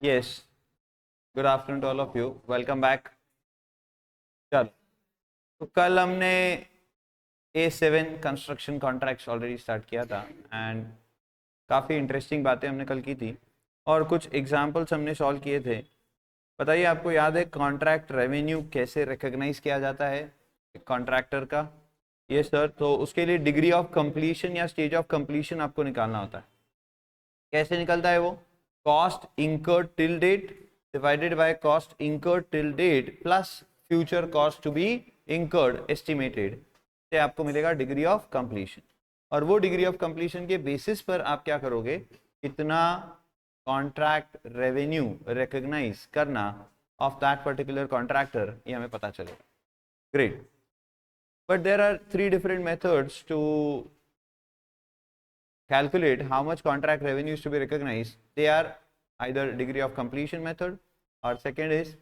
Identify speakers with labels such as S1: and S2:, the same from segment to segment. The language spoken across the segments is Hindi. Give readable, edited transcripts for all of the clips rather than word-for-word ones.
S1: Yes, good afternoon to all of you, welcome back. चलो, तो कल हमने A7 construction contracts already start किया था एंड काफ़ी इंटरेस्टिंग बातें हमने कल की थी और कुछ एग्जांपल्स हमने सॉल्व किए थे। बताइए, आपको याद है कॉन्ट्रैक्ट रेवेन्यू कैसे रिकॉग्नाइज किया जाता है कॉन्ट्रैक्टर का? ये सर, तो उसके लिए डिग्री ऑफ कंप्लीशन या स्टेज ऑफ कंप्लीशन आपको निकालना होता है। कैसे निकलता है वो? Cost incurred till date divided by cost incurred till date plus future cost to be incurred estimated से आपको मिलेगा डिग्री ऑफ कंप्लीशन। और वो डिग्री ऑफ कंप्लीशन के बेसिस पर आप क्या करोगे, कितना कॉन्ट्रैक्ट रेवेन्यू रिकॉग्नाइज करना ऑफ दैट पर्टिकुलर कॉन्ट्रैक्टर, ये हमें पता चलेगा। Great, but there are 3 different methods to calculate how much contract revenue is to be recognized. They are either degree of completion method, or second is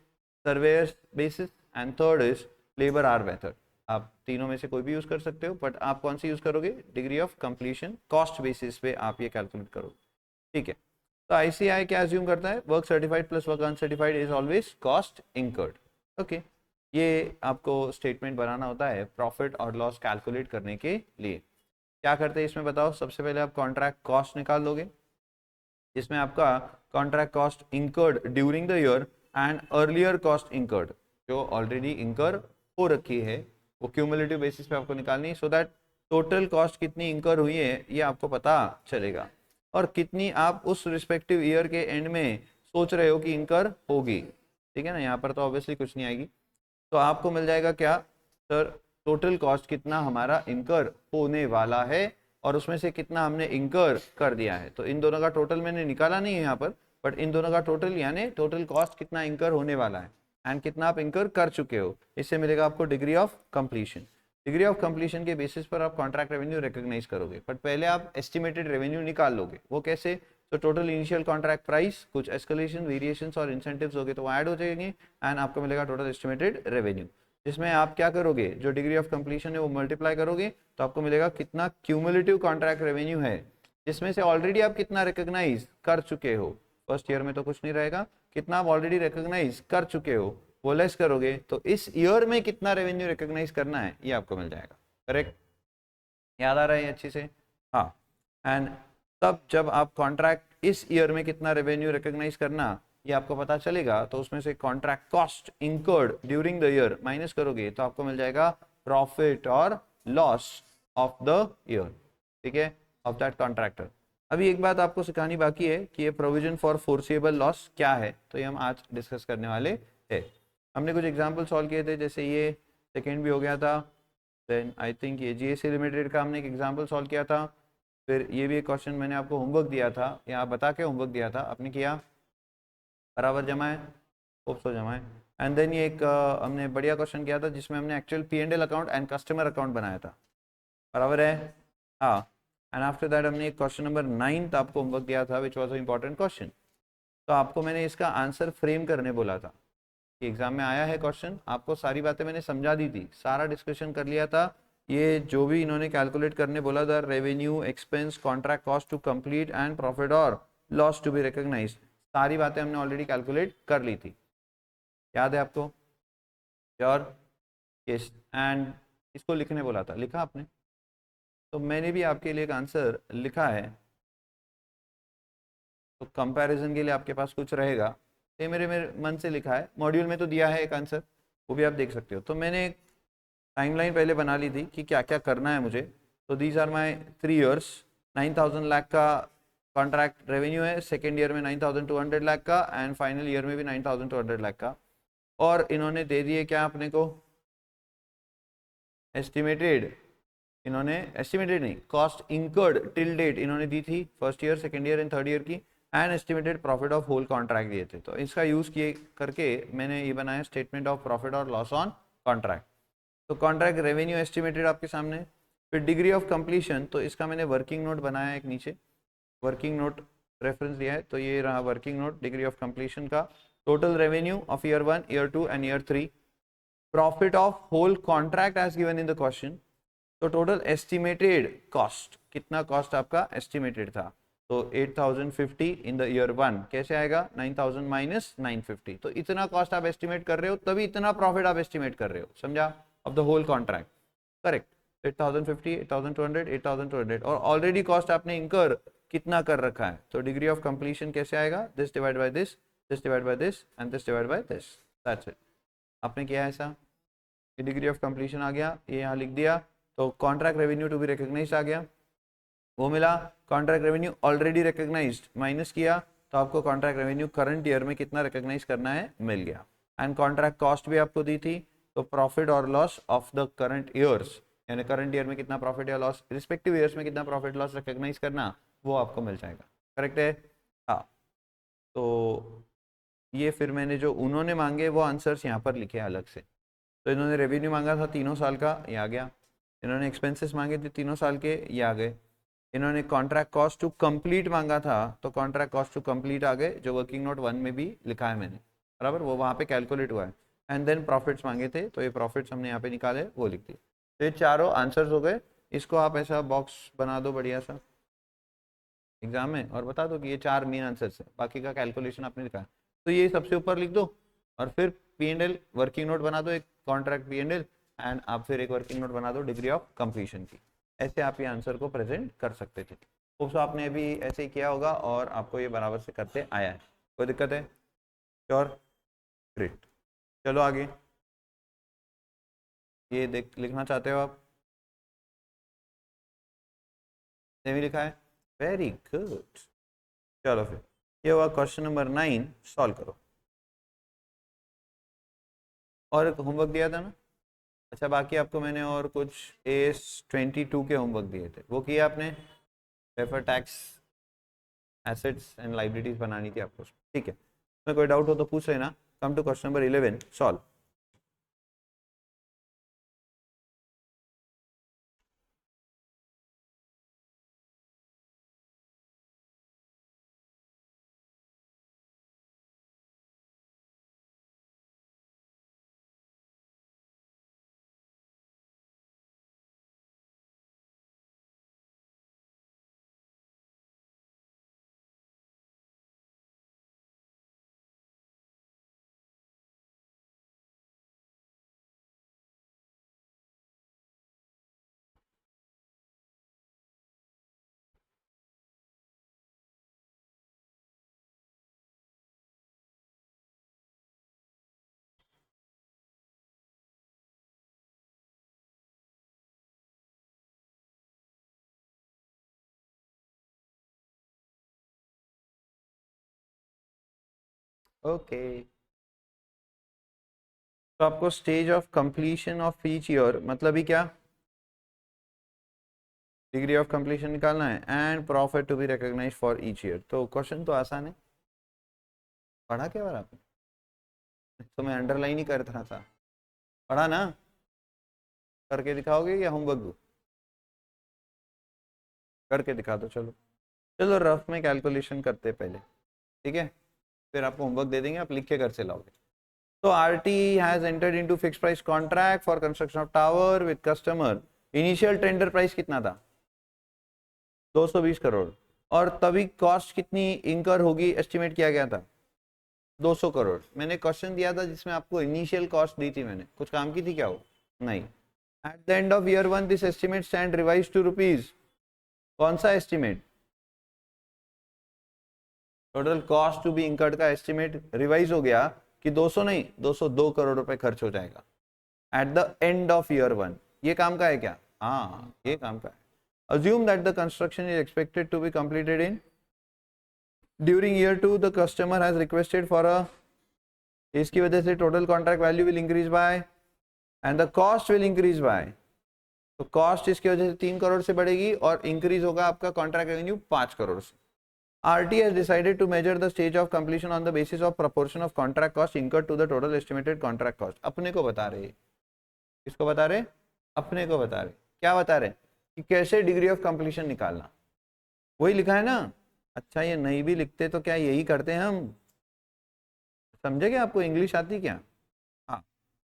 S1: surveyor's basis, and third is labor hour method. आप तीनों में से कोई भी यूज कर सकते हो, बट आप कौन सी यूज करोगे? Degree of completion cost basis पे आप ये कैलकुलेट करोगे। ठीक है, तो आईसीआई क्या अज्यूम करता है? Work certified plus work uncertified is always cost incurred. Okay, ये आपको स्टेटमेंट बनाना होता है प्रॉफिट और लॉस कैलकुलेट करने के लिए। क्या करते हैं इसमें बताओ? सबसे पहले आप कॉन्ट्रैक्ट कॉस्ट निकाल लोगे, जिसमें आपका contract cost incurred during the year and earlier cost incurred, जो ऑलरेडी इंकर हो रखी है, वो क्यूमुलेटिव बेसिस पे आपको निकालनी है, सो दैट टोटल कॉस्ट कितनी इंकर हुई है ये आपको पता चलेगा, और कितनी आप उस रिस्पेक्टिव ईयर के एंड में सोच रहे हो कि इंकर होगी। ठीक है ना, यहाँ पर तो ऑब्वियसली कुछ नहीं आएगी, तो आपको मिल जाएगा क्या सर? टोटल कॉस्ट कितना हमारा इंकर होने वाला है और उसमें से कितना हमने इंकर कर दिया है। तो इन दोनों का टोटल मैंने निकाला नहीं है यहाँ पर, बट इन दोनों का टोटल यानी टोटल कॉस्ट कितना इंकर होने वाला है एंड कितना आप इंकर कर चुके हो, इससे मिलेगा आपको degree of completion. Degree of completion के बेसिस पर आप कॉन्ट्रैक्ट रेवेन्यू रिकॉग्नाइज करोगे, बट पहले आप एस्टिमेटेड रेवेन्यू निकाल लोगे। वो कैसे? तो टोटल इनिशियल कॉन्ट्रैक्ट प्राइस, कुछ एस्केलेशन, वेरिएशंस और इंसेंटिव्स हो गए तो वो ऐड हो जाएंगे एंड आपको मिलेगा टोटल एस्टिमेटेड रेवेन्यू, जिसमें आप क्या करोगे? जो डिग्री ऑफ कंप्लीशन है वो मल्टीप्लाई करोगे तो आपको मिलेगा कितना क्यूमुलेटिव कॉन्ट्रैक्ट रेवेन्यू है, जिसमें से ऑलरेडी आप कितना रिकॉग्नाइज कर चुके हो। फर्स्ट ईयर में तो कुछ नहीं रहेगा, कितना आप ऑलरेडी रिकॉग्नाइज कर चुके हो वो लेस करोगे, तो इस ईयर में कितना रेवेन्यू रिकॉग्नाइज करना है ये आपको मिल जाएगा। करेक्ट, याद आ रहा है अच्छी से? हाँ, एंड तब जब आप कॉन्ट्रैक्ट इस ईयर में कितना रेवेन्यू रिकॉग्नाइज करना ये आपको पता चलेगा, तो उसमें से contract cost incurred during the year minus करोगे तो आपको मिल जाएगा प्रॉफिट और लॉस ऑफ द ईयर। ठीक है, ऑफ दैट कॉन्ट्रैक्टर। अभी एक बात आपको सिखानी बाकी है कि ये प्रोविजन फॉर फोर्सेबल लॉस क्या है, तो ये हम आज डिस्कस करने वाले हैं। हमने कुछ एग्जाम्पल सॉल्व किए थे, जैसे ये सेकेंड भी हो गया था, देन आई थिंक ये जीएससी लिमिटेड का हमने एक एग्जाम्पल सॉल्व किया था, फिर ये भी एक क्वेश्चन मैंने आपको होमवर्क दिया था, यहाँ बता के होमवर्क दिया था, आपने किया? बराबर जमा है? होप सो जमा है। एंड देन ये एक हमने बढ़िया क्वेश्चन किया था जिसमें हमने actual P&L account and customer account बनाया था। बराबर है? हाँ, एंड आफ्टर दैट हमने एक क्वेश्चन नंबर 9 आपको होमवर्क दिया था which was a important question. तो आपको मैंने इसका आंसर फ्रेम करने बोला था कि एग्जाम में आया है क्वेश्चन, आपको सारी बातें मैंने समझा दी थी, सारा डिस्कशन कर लिया था। ये जो भी इन्होंने कैलकुलेट करने बोला था, revenue, expense, contract cost to complete and profit और लॉस टू बी रिकॉग्नाइज, सारी बातें हमने ऑलरेडी कैलकुलेट कर ली थी। याद है आपको? श्योर? यस, एंड इसको लिखने बोला था, लिखा आपने? तो मैंने भी आपके लिए एक आंसर लिखा है, तो कंपैरिजन के लिए आपके पास कुछ रहेगा। ये मेरे मेरे मन से लिखा है, मॉड्यूल में तो दिया है एक आंसर, वो भी आप देख सकते हो। तो मैंने एक टाइमलाइन पहले बना ली थी कि क्या क्या करना है मुझे। तो these are my 3 years. 9000 lakh का कॉन्ट्रैक्ट रेवेन्यू है, सेकेंड ईयर में 9200 लाख का, एंड फाइनल ईयर में भी 9200 लाख का। और इन्होंने दे दिए क्या अपने को? एस्टिमेटेड, इन्होंने एस्टिमेटेड नहीं, कॉस्ट इंकर्ड टिल डेट इन्होंने दी थी first year, second year and third year की, and estimated profit of whole contract दिए थे। तो इसका यूज किए करके मैंने ये बनाया स्टेटमेंट ऑफ प्रॉफिट और लॉस ऑन कॉन्ट्रैक्ट। तो कॉन्ट्रैक्ट रेवेन्यू एस्टिमेटेड आपके सामने, फिर डिग्री ऑफ कंप्लीशन, तो इसका मैंने वर्किंग नोट बनाया एक नीचे, वर्किंग नोट रेफरेंस दिया है, तो ये रहा working note degree of completion का। Total revenue of year 1, year 2 and year 3, profit of whole contract as given in the question, तो टोटल एस्टिमेटेड कॉस्ट, कितना कॉस्ट आपका एस्टिमेटेड था, तो 8050 इन द ईयर 1 कैसे आएगा, 9000 माइनस 950। तो इतना कॉस्ट आप एस्टिमेट कर रहे हो, तभी इतना प्रॉफिट आप एस्टिमेट कर रहे हो, समझा, of the whole contract, correct. 8050, 8200, 8200 और ऑलरेडी कॉस्ट आपने इंकर कितना कर रखा है, तो डिग्री ऑफ कंप्लीशन कैसे आएगा, this divide by this, this divide by this and this divide by this, that's it. आपने किया ऐसा, ये डिग्री ऑफ कंप्लीशन आ गया, ये यहाँ लिख दिया, तो contract revenue to be recognised आ गया, वो मिला। Contract revenue already recognised minus किया, तो आपको कॉन्ट्रैक्ट रेवेन्यू करंट ईयर में कितना रिकॉग्नाइज करना है, मिल गया। एंड कॉन्ट्रैक्ट कॉस्ट भी आपको दी थी, तो प्रॉफिट और loss of the current years, यानी करंट ईयर में कितना प्रॉफिट या लॉस, रिस्पेक्टिव ईयर्स में कितना प्रॉफिट लॉस रिकॉग्नाइज करना, वो आपको मिल जाएगा, करेक्ट है। हाँ, तो ये फिर मैंने जो उन्होंने मांगे वो आंसर्स यहाँ पर लिखे अलग से। तो इन्होंने रेवेन्यू मांगा था 3 साल का, ये आ गया। इन्होंने एक्सपेंसेस मांगे थे 3 साल के, ये आ गए। इन्होंने कॉन्ट्रैक्ट कॉस्ट टू कंप्लीट मांगा था, तो कॉन्ट्रैक्ट कॉस्ट टू कंप्लीट आ गए, जो वर्किंग नोट 1 में भी लिखा है मैंने, बराबर, वो वहाँ पे कैलकुलेट हुआ है। एंड देन प्रॉफिट्स मांगे थे, तो ये प्रॉफिट्स हमने यहाँ पे निकाले, वो लिख दिए। तो ये चारों आंसर्स हो गए। इसको आप ऐसा बॉक्स बना दो बढ़िया सा एग्जाम में और बता दो कि ये 4 मेन आंसर्स है, बाकी का कैलकुलेशन आपने लिखा है, तो ये सबसे ऊपर लिख दो। और फिर P&L वर्किंग नोट बना दो, एक कॉन्ट्रैक्ट P&L, एंड आप फिर एक वर्किंग नोट बना दो डिग्री ऑफ कंप्लीशन की। ऐसे आप ये आंसर को प्रेजेंट कर सकते थे। होप सो आपने अभी ऐसे ही किया होगा और आपको ये बराबर से करते आया है। कोई दिक्कत है? Sure, great. चलो आगे, ये देख लिखना चाहते हो आप? सेमी लिखा है, वेरी गुड। चलो फिर ये हुआ क्वेश्चन नंबर 9, सॉल्व करो। और होमवर्क दिया था ना? अच्छा, बाकी आपको मैंने और कुछ AS22 के होमवर्क दिए थे, वो किया आपने? Refer tax, assets and liabilities बनानी थी आपको, ठीक है। में कोई डाउट हो तो पूछ लेना। Come to question number 11, solve. Okay, तो आपको stage of completion of each year मतलब ही क्या, डिग्री ऑफ कंप्लीशन निकालना है, and profit to be recognise for each year. तो क्वेश्चन तो आसान है, पढ़ा क्या बार आपने? तो मैं अंडरलाइन ही करता था, पढ़ा ना? करके दिखाओगे या होमवर्क दो? करके दिखा दो, चलो। चलो रफ में कैलकुलेशन करते पहले, ठीक है, फिर आपको होमवर्क दे देंगे, आप लिख के घर से लाओगे। तो RT has entered into fixed price contract for construction of tower with customer. Initial tender price कितना था? 220 करोड़। और तभी कॉस्ट कितनी इंकर होगी एस्टिमेट किया गया था? 200 करोड़। मैंने क्वेश्चन दिया था जिसमें आपको इनिशियल कॉस्ट दी थी, मैंने कुछ काम की थी क्या वो? नहीं। At the end of year 1 this estimate stand revise to rupees, कौन सा estimate? Total cost to be incurred का एस्टिमेट रिवाइज हो गया कि 200 नहीं, 202 करोड़ रुपए खर्च हो जाएगा eight the end of year 1। ये काम का है क्या? हाँ, ये काम का है। Assume that the construction is expected to be completed in during year 2 the customer has requested for a, इसकी वजह से total contract value will increase by and the cost will increase by, तो कॉस्ट इसकी वजह से 3 करोड़ से बढ़ेगी और इंक्रीज होगा आपका कॉन्ट्रैक्ट रेवेन्यू 5 करोड़ से। RT has decided to measure the stage of completion on the basis of proportion of contract cost incurred to the total estimated contract cost। अपने को बता रहे, किसको बता रहे? अपने को बता रहे। क्या बता रहे? कि कैसे डिग्री ऑफ कंप्लीशन निकालना, वही लिखा है ना। अच्छा, ये नहीं भी लिखते तो क्या यही करते हैं हम? समझे क्या? आपको इंग्लिश आती क्या? हाँ,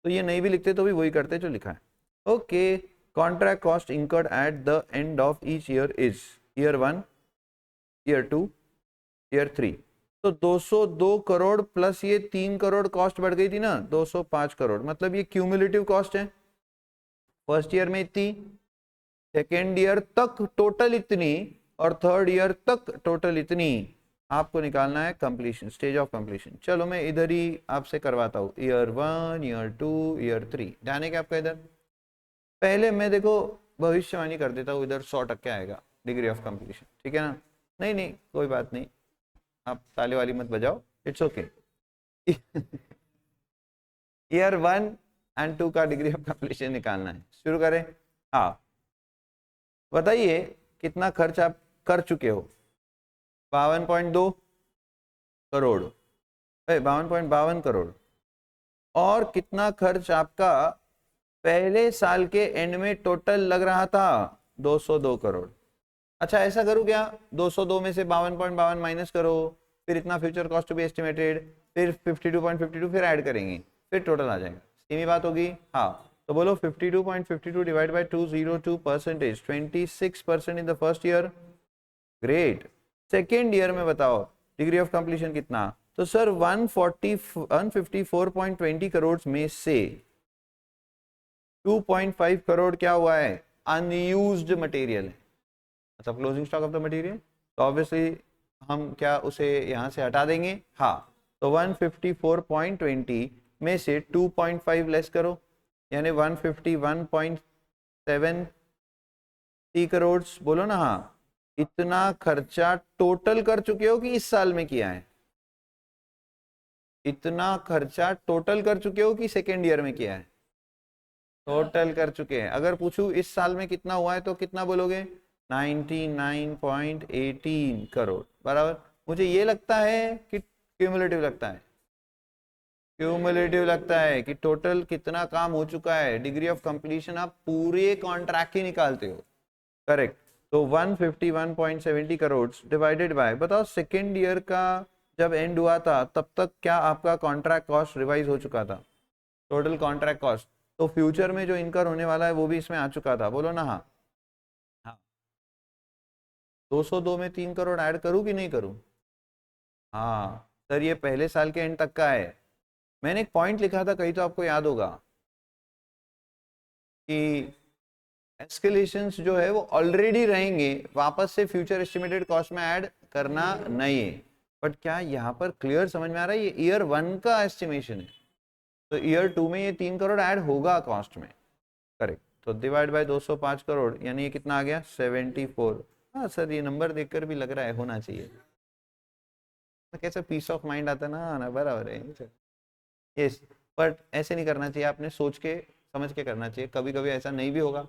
S1: तो ये नहीं भी लिखते तो भी वही करते जो लिखा है। Okay, contract cost incurred eight the end of each year is year 1, year 2, year 3। तो 202 करोड़ प्लस ये 3 करोड़ कॉस्ट बढ़ गई थी ना, 205 करोड़, मतलब ये क्यूमुलेटिव कॉस्ट है। फर्स्ट ईयर में इतनी, सेकेंड ईयर तक टोटल इतनी, और थर्ड ईयर तक टोटल इतनी। आपको निकालना है कंप्लीशन, स्टेज ऑफ कंप्लीशन। चलो मैं इधर ही आपसे करवाता हूँ, ईयर 1, ईयर 2, ईयर 3। ध्यान है क्या आपका इधर? पहले मैं देखो भविष्यवाणी कर देता हूँ, इधर 100% आएगा डिग्री ऑफ कंप्लीशन, ठीक है ना? नहीं नहीं कोई बात नहीं, आप ताली वाली मत बजाओ, इट्स ओके। ईयर 1 एंड 2 का डिग्री ऑफ कंप्लीशन निकालना है। शुरू करें? हाँ, बताइए कितना खर्च आप कर चुके हो? 52.2 करोड़, 52.52 करोड़। और कितना खर्च आपका पहले साल के एंड में टोटल लग रहा था? 202 करोड़। अच्छा ऐसा करूं क्या, 202 में से 52.52 माइनस करो, फिर इतना future cost to be estimated, फिर 52.52 फिर ऐड करेंगे, फिर टोटल आ जाएगा। सेम ही बात होगी। हाँ, तो बोलो 52.52 divide by 202%, 26% in the first year. Great. Second year में बताओ डिग्री ऑफ कंप्लीशन कितना? तो सर 154.20 करोड़ में से 2.5 करोड़ क्या हुआ है? अनयूज्ड मटेरियल है, मतलब closing stock of the material. तो ऑब्वियसली हम क्या उसे यहां से हटा देंगे? हाँ, तो 154.20 में से 2.5 लेस करो, यानी 151.70 करोड़। बोलो ना हाँ, इतना खर्चा टोटल कर चुके हो कि इस साल में किया है? इतना खर्चा टोटल कर चुके हो कि सेकेंड ईयर में किया है? टोटल कर चुके हैं। अगर पूछूं इस साल में कितना हुआ है तो कितना बोलोगे? 99.18 करोड़, बराबर। मुझे ये लगता है कि क्यूमुलेटिव लगता है, क्यूमुलेटिव लगता है कि टोटल कितना काम हो चुका है। डिग्री ऑफ कंप्लीशन आप पूरे कॉन्ट्रैक्ट की निकालते हो, करेक्ट। तो 151.70 करोड़ डिवाइडेड बाय, बताओ सेकेंड ईयर का जब एंड हुआ था तब तक क्या आपका कॉन्ट्रैक्ट कॉस्ट रिवाइज हो चुका था? टोटल कॉन्ट्रैक्ट कॉस्ट, तो फ्यूचर में जो इनकर होने वाला है वो भी इसमें आ चुका था। बोलो ना हाँ। हाँ, 202 में 3 करोड़ ऐड करूं कि नहीं करूं? हाँ सर, ये पहले साल के एंड तक का है। मैंने एक पॉइंट लिखा था कहीं, तो आपको याद होगा कि एस्केलेशंस जो है वो ऑलरेडी रहेंगे, वापस से फ्यूचर एस्टिमेटेड कॉस्ट में ऐड करना नहीं है। बट क्या यहाँ पर क्लियर समझ में आ रहा है? ये ईयर 1 का एस्टिमेशन है, तो ईयर 2 में ये 3 करोड़ ऐड होगा कॉस्ट में, करेक्ट। तो डिवाइड बाय 205 करोड़, यानी ये कितना आ गया? 74। हाँ सर, ये नंबर देखकर भी लग रहा है होना चाहिए। कैसे पीस ऑफ माइंड आता ना, बराबर है। यस, बट ऐसे नहीं करना चाहिए, आपने सोच के समझ के करना चाहिए। कभी कभी ऐसा नहीं भी होगा,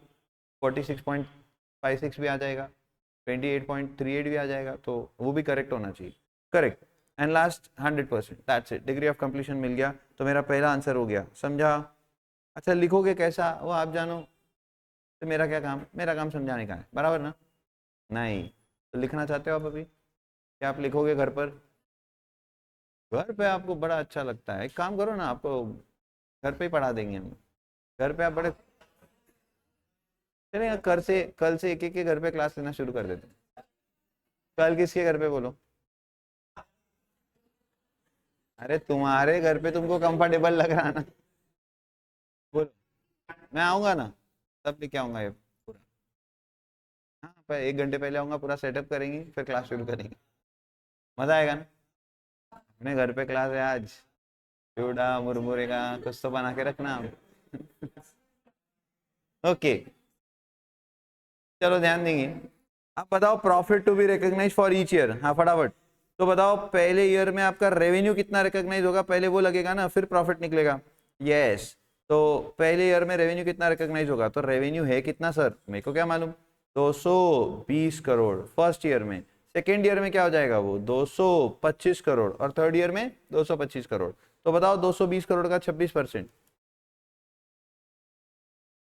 S1: 46.56 भी आ जाएगा, 28.38 भी आ जाएगा, तो वो भी करेक्ट होना चाहिए, correct. And last 100%, that's it, degree of completion मिल गया। तो मेरा पहला आंसर हो गया, समझा? अच्छा लिखोगे कैसा वो आप जानो, तो मेरा क्या काम? मेरा काम समझाने का है, बराबर ना? नहीं तो लिखना चाहते हो आप अभी? क्या आप लिखोगे घर पर? घर पे आपको बड़ा अच्छा लगता है, एक काम करो ना, आपको घर पे ही पढ़ा देंगे हम। घर पे आप बड़े चलेगा, कल से एक एक के घर पे क्लास लेना शुरू कर देते हैं। कल किसके घर पे बोलो? अरे तुम्हारे घर पे तुमको कंफर्टेबल लग रहा है ना, बोलो। मैं आऊंगा ना, तब लेके आऊंगा ये पूरा। हाँ, पर 1 घंटे पहले आऊंगा, पूरा सेटअप करेंगे, फिर क्लास शुरू करेंगे। मजा आएगा ना? अपने घर पे क्लास है आज, चूड़ा मुरमुरे का कुछ तो बना के रखना आप। ओके, चलो ध्यान देंगे। आप बताओ profit to be recognise for each year. हाँ फटाफट, तो बताओ पहले ईयर में आपका रेवेन्यू कितना रिकॉग्नाइज होगा? पहले वो लगेगा ना, फिर प्रॉफिट निकलेगा। यस, तो पहले ईयर में रेवेन्यू कितना रिकॉग्नाइज होगा? तो रेवेन्यू है कितना सर, मेरे को क्या मालूम? 220 करोड़ फर्स्ट ईयर में। सेकेंड ईयर में क्या हो जाएगा? वो 225 करोड़, और थर्ड ईयर में 225 करोड़। तो बताओ 220 करोड़ का 26%,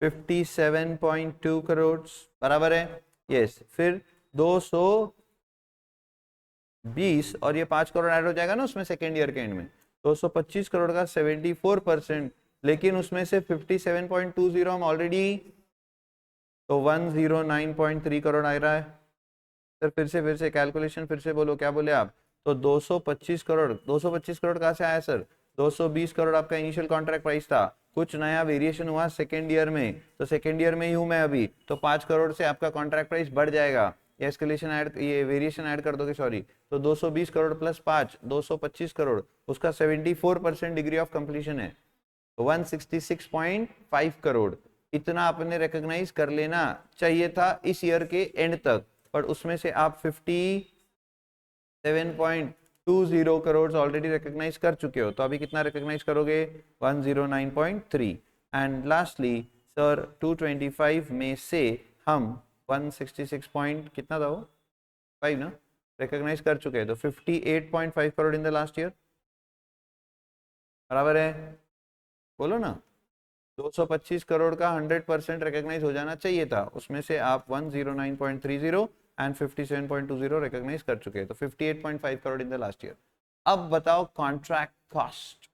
S1: 57.2 करोड़, बराबर है। यस, फिर 220 और ये 5 करोड़ ऐड हो जाएगा ना उसमें सेकेंड ईयर के एंड में, 225 करोड़ का 74%। लेकिन उसमें से 57.20 हम ऑलरेडी, तो 109.3 करोड़ आ रहा है। सर फिर से कैलकुलेशन फिर से बोलो, क्या बोले आप? तो 225 करोड़, 225 करोड़ कहाँ से आया सर? 220 करोड़ आपका इनिशियल कॉन्ट्रैक्ट प्राइस था, कुछ नया वेरिएशन हुआ सेकेंड ईयर में, तो सेकेंड ईयर में ही हूँ मैं अभी, तो 5 करोड़ से आपका कॉन्ट्रैक्ट प्राइस बढ़ जाएगा, ये एस्केलेशन ऐड, ये वेरिएशन ऐड कर दोगे सॉरी, तो 220 करोड़ प्लस 5 225 करोड़, उसका 74% डिग्री ऑफ कंप्लीशन है, 166.5 करोड़। इतना आपने रिकॉग्नाइज कर लेना चाहिए था इस ईयर के एंड तक, पर उसमें से आप 57.20 करोड़ ऑलरेडी रिकॉग्नाइज कर चुके हो, तो अभी कितना रिकॉग्नाइज करोगे? 109.3। एंड लास्टली सर 225 में से हम 166 पॉइंट कितना था वो 5 ना रिकॉग्नाइज कर चुके हैं, तो 58.5 crore in the last year, बराबर है? बोलो ना, 225 करोड़ का 100% रिकॉग्नाइज हो जाना चाहिए था, उसमें से आप 109.30 एंड 57.20 रिकॉग्नाइज कर चुके हैं, तो 58.5 crore in the last year. अब बताओ कॉन्ट्रैक्ट कॉस्ट,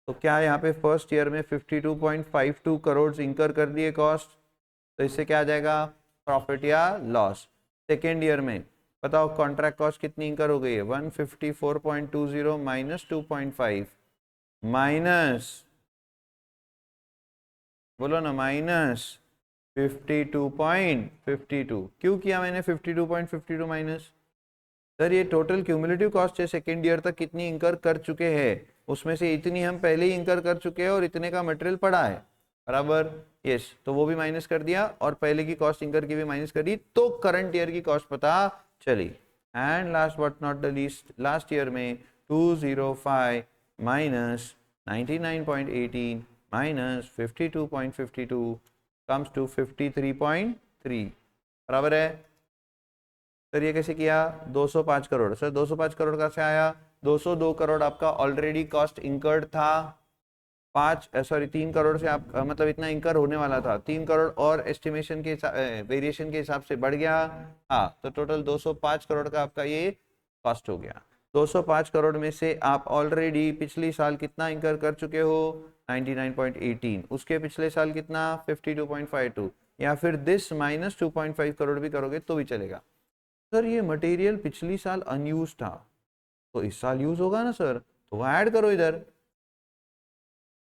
S1: तो क्या यहाँ पे फर्स्ट ईयर में 52.52 करोड़ इंकर कर दिए कॉस्ट, तो इससे क्या आ जाएगा? प्रॉफिट या लॉस। सेकेंड ईयर में बताओ कॉन्ट्रैक्ट कॉस्ट कितनी इंकर हो गई है? 154.20 माइनस 2.5 माइनस, बोलो ना, माइनस 52.52। क्यों किया मैंने 52.52 माइनस? सर ये टोटल क्यूमुलेटिव कॉस्ट है सेकेंड ईयर तक कितनी इंकर कर चुके हैं, उसमें से इतनी हम पहले ही इंकर कर चुके हैं और इतने का मटेरियल पड़ा है, बराबर? यस, तो वो भी माइनस कर दिया और पहले की कॉस्ट इंकर की भी माइनस कर दी, तो करंट ईयर की कॉस्ट पता चली। And last but not the least, last year में 205 माइनस 99.18 माइनस 52.52 कम्स टू 53.3, बराबर है? सर ये कैसे किया? 205 करोड़, सर 205 करोड़ का से आया, 202 करोड़ आपका ऑलरेडी कॉस्ट इंकर्ड था, 3 करोड़ से आप मतलब इतना इंकर होने वाला था, 3 करोड़ और एस्टिमेशन के वेरिएशन के हिसाब से बढ़ गया, हाँ, तो टोटल 205 करोड़ का आपका ये कॉस्ट हो गया। 205 करोड़ में से आप ऑलरेडी पिछली साल कितना इंकर कर चुके हो? 99.18, उसके पिछले साल कितना? 52.52, या फिर दिस माइनस 2.5 करोड़ भी करोगे तो भी चलेगा। सर ये मटेरियल पिछली साल अनयूज था, तो इस साल यूज होगा ना सर, तो वो ऐड करो इधर,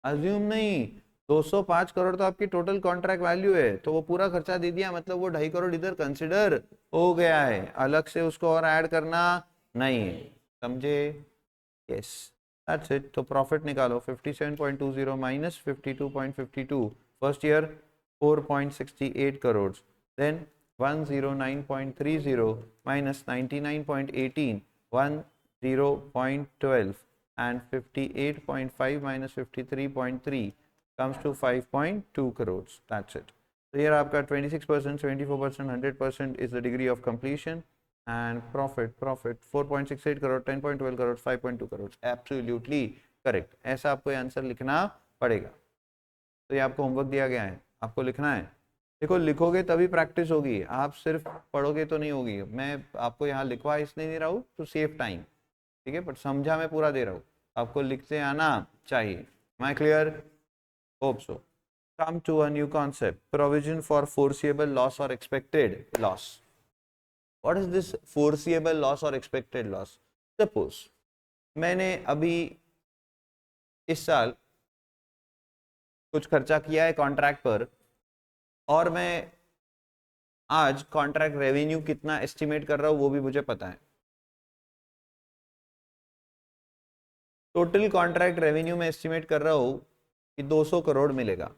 S1: अज्यूम नहीं। 205 करोड़ तो आपकी टोटल कॉन्ट्रैक्ट वैल्यू है, तो वो पूरा खर्चा दे दिया, मतलब वो 2.5 करोड़ इधर कंसिडर हो गया है, अलग से उसको और ऐड करना नहीं है, समझे? Yes, that's it. तो प्रॉफिट निकालो, 57.20 minus 52.52, first year 4.68 crore, then 109.30 minus 99.18, 10.12, and 58.5 minus 53.3 comes to 5.2 crores. That's it. So here आपका 26%, 74%, 100% is the degree of completion, and profit 4.68 crore, 10.12 crore, 5.2 crores. Absolutely correct. ऐसा आपको आंसर लिखना पड़ेगा। तो ये आपको होमवर्क दिया गया है, आपको लिखना है। देखो लिखोगे तभी प्रैक्टिस होगी, आप सिर्फ पढ़ोगे तो नहीं होगी। मैं आपको यहाँ लिखवा इसलिए नहीं रहा हूँ टू सेव टाइम, ठीक है, बट समझा मैं पूरा दे रहा हूँ, आपको लिखते आना चाहिए। My clear? Hope so. Come to a new concept, provision for foreseeable loss और expected loss. What is this foreseeable loss और एक्सपेक्टेड लॉस? सपोज मैंने अभी इस साल कुछ खर्चा किया है कॉन्ट्रैक्ट पर, और मैं आज कॉन्ट्रैक्ट रेवेन्यू कितना एस्टिमेट कर रहा हूं वो भी मुझे पता है। टोटल कॉन्ट्रैक्ट रेवेन्यू में एस्टिमेट कर रहा हूं कि 200 करोड़ मिलेगा,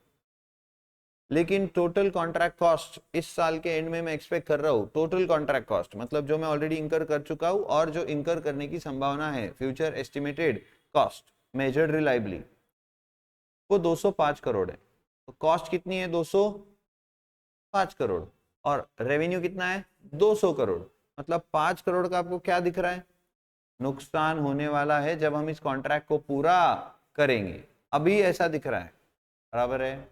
S1: लेकिन टोटल कॉन्ट्रैक्ट कॉस्ट इस साल के एंड में मैं एक्सपेक्ट कर रहा हूं, टोटल कॉन्ट्रैक्ट कॉस्ट मतलब जो मैं ऑलरेडी इंकर कर चुका हूं और जो इंकर करने की संभावना है, future estimated cost measured reliably, वो 205 करोड़ है। तो कॉस्ट कितनी है? 205 करोड़, और रेवेन्यू कितना है? 200 करोड़। मतलब 5 करोड़ का आपको क्या दिख रहा है? नुकसान होने वाला है जब हम इस कॉन्ट्रैक्ट को पूरा करेंगे। अभी ऐसा दिख रहा है, बराबर है?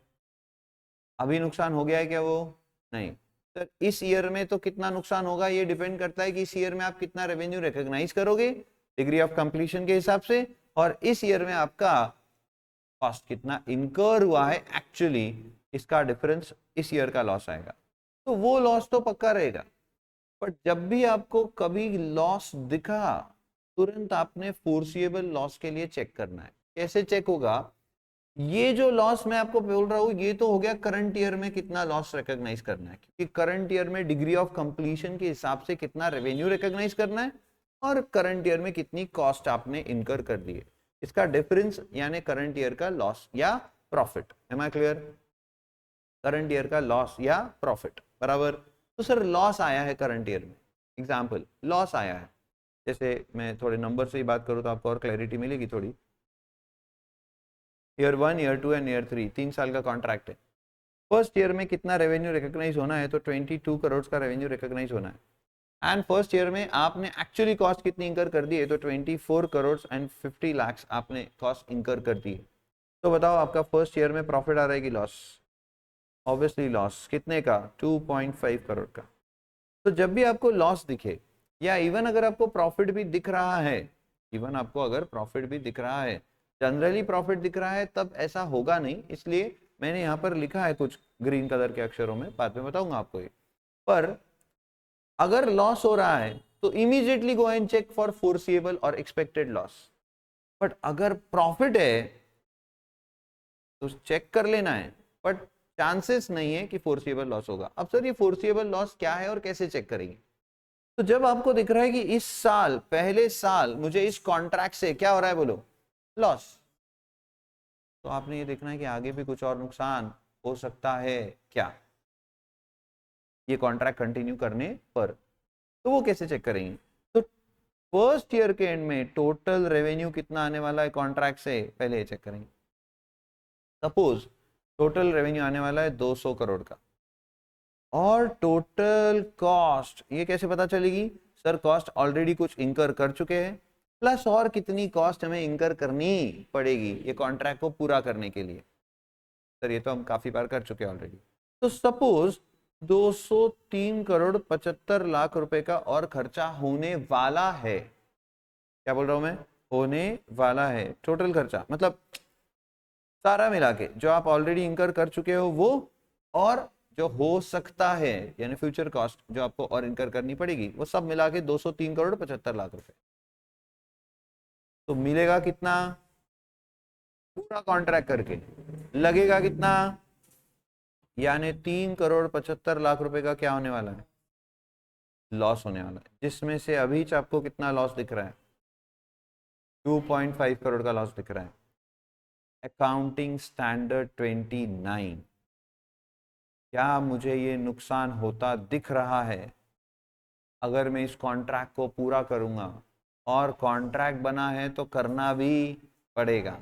S1: अभी नुकसान हो गया है क्या? वो नहीं। तो इस ईयर में तो कितना नुकसान होगा ये डिपेंड करता है कि इस ईयर में आप कितना रेवेन्यू रिकॉग्नाइज करोगे डिग्री ऑफ कंप्लीशन के हिसाब से, और इस ईयर में आपका कॉस्ट कितना इनकर हुआ है एक्चुअली, इसका डिफरेंस इस ईयर का लॉस आएगा। तो वो लॉस तो पक्का रहेगा, बट जब भी आपको कभी लॉस दिखा, तुरंत आपने फोर्सिएबल लॉस के लिए चेक करना है। कैसे चेक होगा? ये जो लॉस मैं आपको बोल रहा हूं, ये तो हो गया करंट ईयर में कितना लॉस रिकॉग्नाइज करना है, क्योंकि करंट ईयर में डिग्री ऑफ कंप्लीशन के हिसाब से कितना रेवेन्यू रिकॉग्नाइज करना है और करंट ईयर में कितनी कॉस्ट आपने इनकर कर दी है, इसका डिफरेंस यानी करंट ईयर का लॉस या profit. Am I clear? Current year का लॉस या प्रॉफिट बराबर। तो सर लॉस आया है करंट ईयर में, एग्जाम्पल लॉस आया है, जैसे मैं थोड़े नंबर से ही बात करूं तो आपको और क्लैरिटी मिलेगी थोड़ी। ईयर 1, ईयर 2 एंड ईयर 3, 3 साल का कॉन्ट्रैक्ट है। फर्स्ट ईयर में कितना रेवेन्यू रिकॉग्नाइज होना है? तो 22 करोड़ का रेवेन्यू रिकॉग्नाइज होना है। एंड फर्स्ट ईयर में आपने एक्चुअली कॉस्ट कितनी इंकर कर दी है? तो 24 करोड़ एंड 50 लाख आपने कॉस्ट इंकर कर दी है। तो बताओ आपका फर्स्ट ईयर में प्रॉफिट आ रहा है कि लॉस? Obviously loss. कितने का? 2.5 करोड़ का। तो जब भी आपको लॉस दिखे या इवन अगर आपको प्रॉफिट भी दिख रहा है, इवन आपको अगर प्रॉफिट भी दिख रहा है, जनरली प्रॉफिट दिख रहा है, तब ऐसा होगा नहीं, इसलिए मैंने यहाँ पर लिखा है कुछ ग्रीन कलर के अक्षरों में, बाद में बताऊंगा आपको ये। पर अगर लॉस हो रहा है तो immediately go and check for foreseeable और एक्सपेक्टेड लॉस। बट अगर प्रॉफिट है तो चेक कर लेना है, बट चांसेस नहीं है कि फोर्सिएबल लॉस होगा। अब सर ये फोर्सिएबल लॉस क्या है और कैसे चेक करेंगे? तो जब आपको दिख रहा है कि इस साल, पहले साल मुझे इस कॉन्ट्रैक्ट से क्या हो रहा है, बोलो, लॉस, तो आपने ये देखना है कि आगे भी कुछ और नुकसान हो सकता है क्या ये कॉन्ट्रैक्ट कंटिन्यू करने पर। तो वो कैसे चेक करेंगे? तो फर्स्ट ईयर के एंड में टोटल रेवेन्यू कितना आने वाला है कॉन्ट्रैक्ट से, पहले ये चेक करेंगे। सपोज टोटल रेवेन्यू आने वाला है 200 करोड़ का, और टोटल कॉस्ट ये कैसे पता चलेगी? सर कॉस्ट ऑलरेडी कुछ इंकर कर चुके हैं, प्लस और कितनी कॉस्ट हमें इंकर करनी पड़ेगी ये कॉन्ट्रैक्ट को पूरा करने के लिए। सर ये तो हम काफी बार कर चुके हैं ऑलरेडी। तो सपोज 203 करोड़ 75 लाख रुपए का और खर्चा होने वाला है। क्या बोल रहा हूं मैं? होने वाला है। टोटल खर्चा मतलब सारा मिला के जो आप ऑलरेडी इंकर कर चुके हो वो, और जो हो सकता है यानी फ्यूचर कॉस्ट जो आपको और इनकर करनी पड़ेगी, वो सब मिला के 203 करोड़ 75 लाख रुपए। तो मिलेगा कितना पूरा कॉन्ट्रैक्ट करके? लगेगा कितना? यानी 3 करोड़ 75 लाख रुपए का क्या होने वाला है? लॉस होने वाला है, जिसमें से अभी आपको कितना लॉस दिख रहा है? 2.5 करोड़ का लॉस दिख रहा है। अकाउंटिंग स्टैंडर्ड 29, क्या मुझे ये नुकसान होता दिख रहा है अगर मैं इस कॉन्ट्रैक्ट को पूरा करूंगा? और कॉन्ट्रैक्ट बना है तो करना भी पड़ेगा,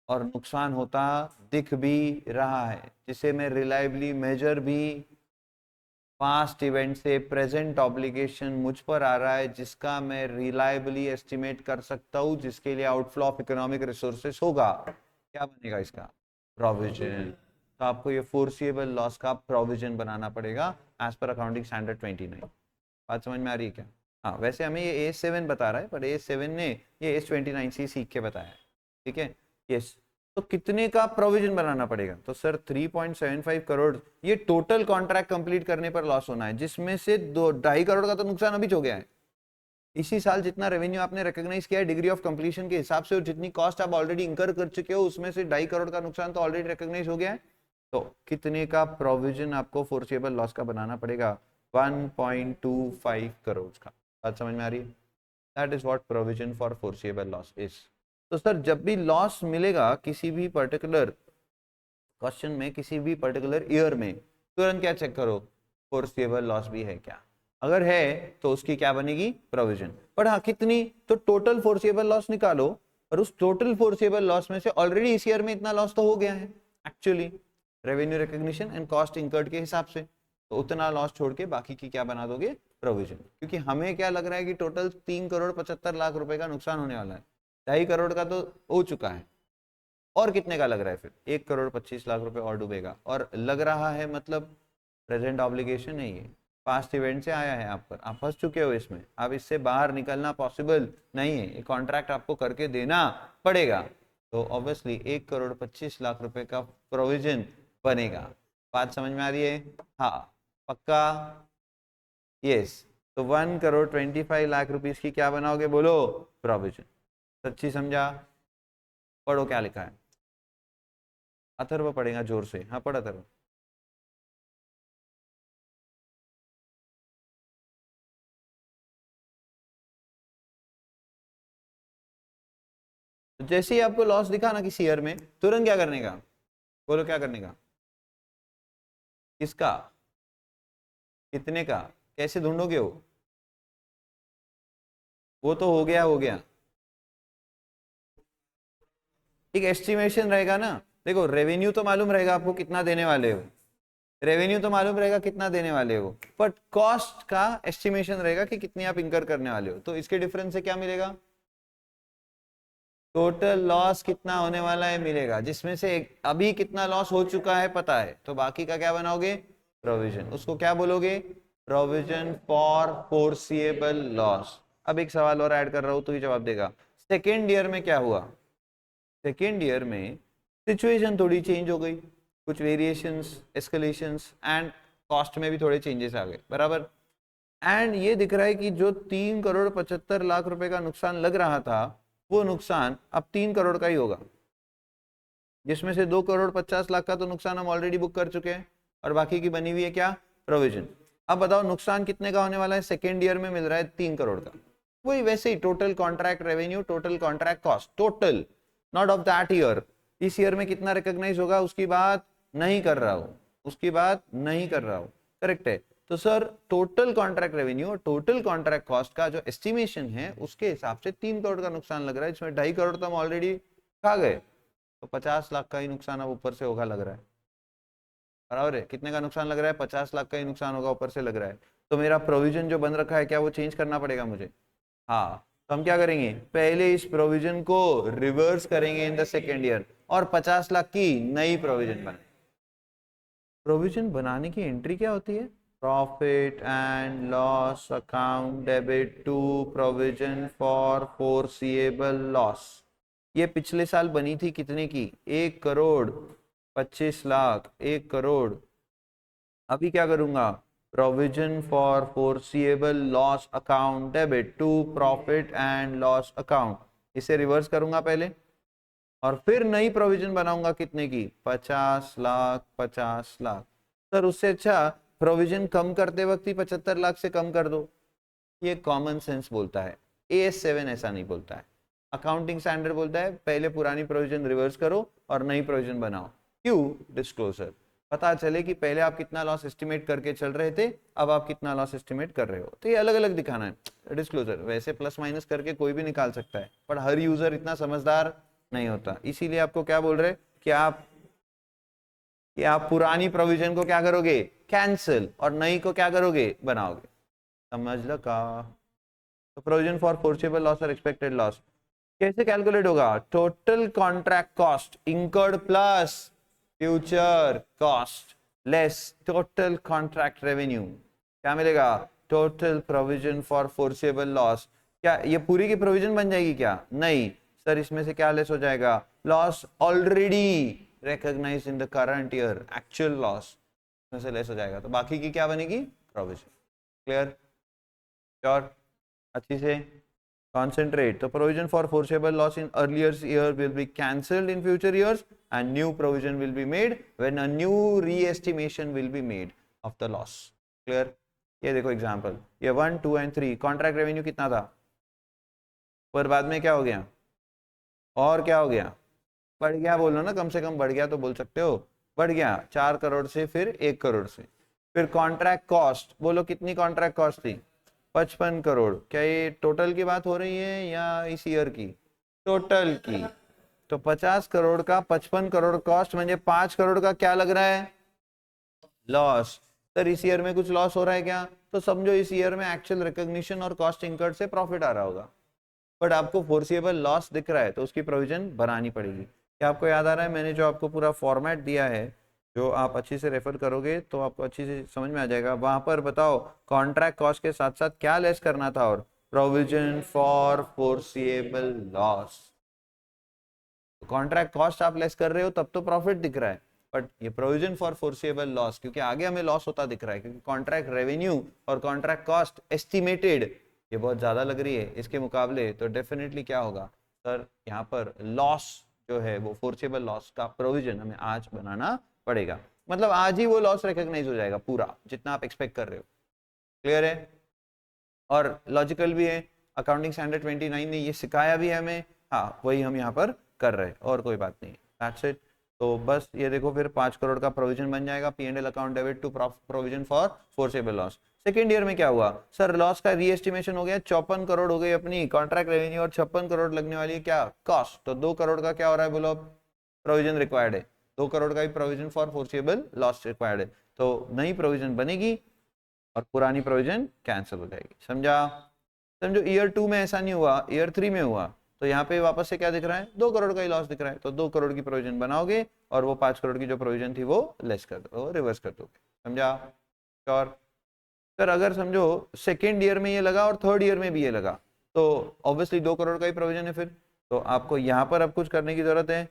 S1: और नुकसान होता दिख भी रहा है, जिसे मैं रिलायबली मेजर भी पास्ट इवेंट से प्रेजेंट ऑब्लिगेशन मुझ पर आ रहा है, जिसका मैं रिलायबली एस्टिमेट कर सकता हूं, जिसके लिए आउटफ्लो ऑफ इकोनॉमिक रिसोर्सेस होगा। क्या बनेगा इसका? प्रोविजन। तो आपको ये फोर्सिएबल लॉस का प्रोविजन बनाना पड़ेगा एज पर अकाउंटिंग स्टैंडर्ड 29। बात समझ में आ रही है क्या? हाँ, वैसे हमें ये AS7 बता रहा है, पर AS7 ने ये AS29 से सीख के बताया है। ठीक है, यस। तो कितने का प्रोविजन बनाना पड़ेगा? तो सर 3.75 करोड़ ये टोटल कॉन्ट्रैक्ट कंप्लीट करने पर लॉस होना है, जिसमें से 2.5 करोड़ का तो नुकसान अभी हो गया है। इसी साल जितना रेवेन्यू आपने रिकॉग्नाइज किया है डिग्री ऑफ कंप्लीशन के हिसाब से, और जितनी कॉस्ट आप ऑलरेडी इंकर कर चुके हो, उसमें से 2.5 करोड़ का नुकसान तो ऑलरेडी रिकॉग्नाइज हो गया है। तो कितने का प्रोविजन आपको फोर्सिएबल लॉस का बनाना पड़ेगा? 1.25 करोड़ का। बात समझ में आ रही है? That is what provision for foreseeable loss is. तो सर जब भी लॉस मिलेगा किसी भी पर्टिकुलर क्वेश्चन में, किसी भी पर्टिकुलर ईयर में, तुरंत क्या चेक करो? फोर्सिएबल लॉस भी है क्या? अगर है तो उसकी क्या बनेगी? प्रोविजन। पर हाँ कितनी? तो टोटल फोर्सिएबल लॉस निकालो, और उस टोटल फोर्सिएबल लॉस में से ऑलरेडी इस ईयर में इतना लॉस तो हो गया है actually, revenue recognition and cost incurred के हिसाब से, तो उतना लॉस छोड़ के बाकी की क्या बना दोगे? प्रोविजन। क्योंकि हमें क्या लग रहा है कि टोटल 3 करोड़ 75 लाख रुपए का नुकसान होने वाला है, 2.5 करोड़ का तो हो चुका है, और कितने का लग रहा है? फिर 1 करोड़ 25 लाख रुपए और डूबेगा। और लग रहा है मतलब प्रेजेंट ऑब्लिगेशन है, ये पास्ट इवेंट से आया है आप पर, आप फंस चुके हो इसमें, अब इससे बाहर निकलना पॉसिबल नहीं है, ये कॉन्ट्रैक्ट आपको करके देना पड़ेगा। तो ऑब्वियसली 1 करोड़ 25 लाख रुपए का प्रोविजन बनेगा। बात समझ में आ रही है? हाँ, पक्का? यस। तो 1,25,00,000 रुपीज की क्या बनाओगे, बोलो, प्रोविजन। सच्ची समझा? पढ़ो क्या लिखा है। अथर्व पढ़ेगा जोर से, हाँ पढ़ अथर्व। तो जैसे ही आपको लॉस दिखा ना किसी ईयर में, तुरंत क्या करने का, बोलो क्या करने का, किसका, कितने का, कैसे ढूंढोगे वो तो हो गया, हो गया। एक एस्टिमेशन रहेगा ना, देखो रेवेन्यू तो मालूम रहेगा आपको कितना देने वाले हो, रेवेन्यू तो मालूम रहेगा कितना देने वाले हो, बट कॉस्ट का एस्टिमेशन रहेगा कि कितनी आप इंकर करने वाले हो। तो इसके डिफरेंस से क्या मिलेगा, टोटल लॉस कितना होने वाला है मिलेगा, जिसमें से अभी कितना लॉस हो चुका है पता है, तो बाकी का क्या बनाओगे, प्रोविजन। उसको क्या बोलोगे, प्रोविजन फॉर फोर्सिएबल लॉस। अब एक सवाल और ऐड कर रहा हूं तो ही जवाब देगा। सेकेंड ईयर में क्या हुआ, सेकेंड ईयर में सिचुएशन थोड़ी चेंज हो गई, कुछ वेरिएशंस, एस्केलेशंस एंड कॉस्ट में भी थोड़े चेंजेस आ गए, बराबर। एंड ये दिख रहा है कि जो 3,75,00,000 रुपए का नुकसान लग रहा था, वो नुकसान अब 3 करोड़ का ही होगा, जिसमें से 2,50,00,000 का तो नुकसान हम ऑलरेडी बुक कर चुके हैं, और बाकी की बनी हुई है क्या, प्रोविजन। अब बताओ नुकसान कितने का होने वाला है, सेकेंड ईयर में मिल रहा है 3 करोड़ का। वही वैसे ही total contract revenue, total contract cost, total, not of that year. इस ईयर में कितना रिकॉग्नाइज होगा उसकी बात नहीं कर रहा हूं, उसकी बात नहीं कर रहा हूं, करेक्ट है। तो सर टोटल कॉन्ट्रैक्ट रेवेन्यू और टोटल कॉन्ट्रैक्ट कॉस्ट का जो एस्टिमेशन है उसके हिसाब से 3 करोड़ का नुकसान लग रहा है, इसमें 2.5 करोड़ तो हम ऑलरेडी खा गए, तो 50,00,000 का ही नुकसान अब ऊपर से होगा लग रहा है, बराबर है। कितने का नुकसान लग रहा है, 50,00,000 का ही नुकसान होगा ऊपर से लग रहा है। तो मेरा प्रोविजन जो बन रखा है क्या वो चेंज करना पड़ेगा मुझे, हाँ। तो हम क्या करेंगे, पहले इस प्रोविजन को रिवर्स करेंगे इन द सेकेंड ईयर, और 50,00,000 की नई प्रोविजन बनाएंगे। प्रोविजन बनाने की एंट्री क्या होती है, profit and loss account debit to provision for foreseeable loss. ये पिछले साल बनी थी कितने की, 1,25,00,000, 1 करोड़। अभी क्या करूंगा, provision for foreseeable loss account debit to profit and loss account, इसे रिवर्स करूंगा पहले, और फिर नई प्रोविजन बनाऊंगा कितने की, 50,00,000, 50,00,000। सर उससे अच्छा प्रोविजन कम करते वक्त ही 75,00,000 से कम कर दो, ये कॉमन सेंस बोलता है, AS7 ऐसा नहीं बोलता है। अकाउंटिंग स्टैंडर्ड बोलता है पहले पुरानी प्रोविजन रिवर्स करो और नई प्रोविजन बनाओ। क्यों, डिस्क्लोजर, पता चले कि पहले आप कितना लॉस एस्टिमेट करके चल रहे थे, अब आप कितना लॉस एस्टिमेट कर रहे हो, तो ये अलग अलग दिखाना है डिस्क्लोजर। वैसे प्लस माइनस करके कोई भी निकाल सकता है, पर हर यूजर इतना समझदार नहीं होता, इसीलिए आपको क्या बोल रहे कि आप पुरानी प्रोविजन को क्या करोगे, कैंसिल, और नई को क्या करोगे, बनाओगे। समझ लो का। तो प्रोविजन फॉर फोर्सेबल लॉस और एक्सपेक्टेड लॉस कैसे कैलकुलेट होगा, total contract cost incurred plus future cost less total contract revenue, क्या मिलेगा, total provision for foreseeable loss. क्या ये पूरी की प्रोविजन बन जाएगी क्या, नहीं सर, इसमें से क्या लेस हो जाएगा, loss already recognised in the current year, actual loss में से लेस हो जाएगा, तो बाकी की क्या बनेगी, प्रोविजन। क्लियर, श्योर, अच्छी से concentrate. The provision for foreseeable loss in earlier year will be cancelled in future years, and new provision will be made when a new re-estimation will be made of the loss. Clear? ये देखो एग्जांपल, ये 1, 2 and 3 कॉन्ट्रैक्ट रेवेन्यू कितना था, पर बाद में क्या हो गया, और क्या हो गया, बढ़ गया, बोलो ना, कम से कम बढ़ गया तो बोल सकते हो, बढ़ गया 4 करोड़ से फिर 1 करोड़ से। फिर कॉन्ट्रैक्ट कॉस्ट, बोलो कितनी कॉन्ट्रैक्ट कॉस्ट थी, 55 करोड़। क्या ये टोटल की बात हो रही है या इस ईयर की, टोटल की। तो 50 करोड़ का 55 करोड़ कॉस्ट, म्हणजे 5 करोड़ का क्या लग रहा है, लॉस। सर इस ईयर में कुछ लॉस हो रहा है क्या, तो समझो इस ईयर में एक्चुअल रिकॉग्निशन और कॉस्ट इंकर्ड से प्रॉफिट आ रहा होगा, बट आपको फोर्सिएबल लॉस दिख रहा है, तो उसकी प्रोविजन बनानी पड़ेगी। क्या आपको याद आ रहा है, मैंने जो आपको पूरा फॉर्मेट दिया है, जो आप अच्छी से रेफर करोगे तो आपको अच्छी से समझ में आ जाएगा। वहां पर बताओ कॉन्ट्रैक्ट कॉस्ट के साथ साथ क्या लेस करना था, और provision for foreseeable loss. Contract cost आप लेस कर रहे हो तब तो प्रॉफिट दिख रहा है, बट ये प्रोविजन फॉर फोर्सेबल लॉस, क्योंकि आगे हमें लॉस होता दिख रहा है, क्योंकि कॉन्ट्रैक्ट रेवेन्यू और कॉन्ट्रैक्ट कॉस्ट एस्टिमेटेड ये बहुत ज़्यादा लग रही है इसके मुकाबले, तो डेफिनेटली क्या होगा सर, यहाँ पर लॉस जो है वो फोर्सेबल लॉस का प्रोविजन हमें आज बनाना पड़ेगा। मतलब आज ही वो लॉस रिकॉग्नाइज हो जाएगा पूरा जितना आप एक्सपेक्ट कर रहे हो। क्लियर है? और लॉजिकल भी है, अकाउंटिंग स्टैंडर्ड 29 ने ये सिखाया भी है हमें, हाँ वही हम यहाँ पर कर रहे हैं और कोई बात नहीं। That's it. तो बस ये देखो फिर 5 करोड़ का प्रोविजन बन जाएगा, P&L account debit to provision for foreseeable loss. Second year में क्या हुआ सर, लॉस का रीएस्टिमेशन हो गया, 54 करोड़ हो गई अपनी कॉन्ट्रैक्ट रेवेन्यू और 56 करोड़ लगने वाली है क्या कॉस्ट, तो 2 करोड़ का क्या हो रहा है बोलो, प्रोविजन रिक्वायर्ड है, 2 करोड़ का भी provision for foreseeable loss required है। तो नई प्रोविजन बनेगी और पुरानी प्रोविजन कैंसिल हो जाएगी। समझा? समझो ईयर 2 में ऐसा नहीं हुआ, ईयर 3 में हुआ, तो यहाँ पे वापस से क्या दिख रहा है, 2 करोड़ का ही लॉस दिख रहा है, तो 2 करोड़ की प्रोविजन बनाओगे और वो 5 करोड़ की जो प्रोविजन थी वो लेस कर दो, वो रिवर्स कर दोगे। समझा? श्योर? सर अगर समझो सेकेंड ईयर में ये लगा और थर्ड ईयर में भी ये लगा, तो ऑब्वियसली 2 करोड़ का ही प्रोविजन है, फिर तो आपको यहाँ पर अब कुछ करने की जरूरत है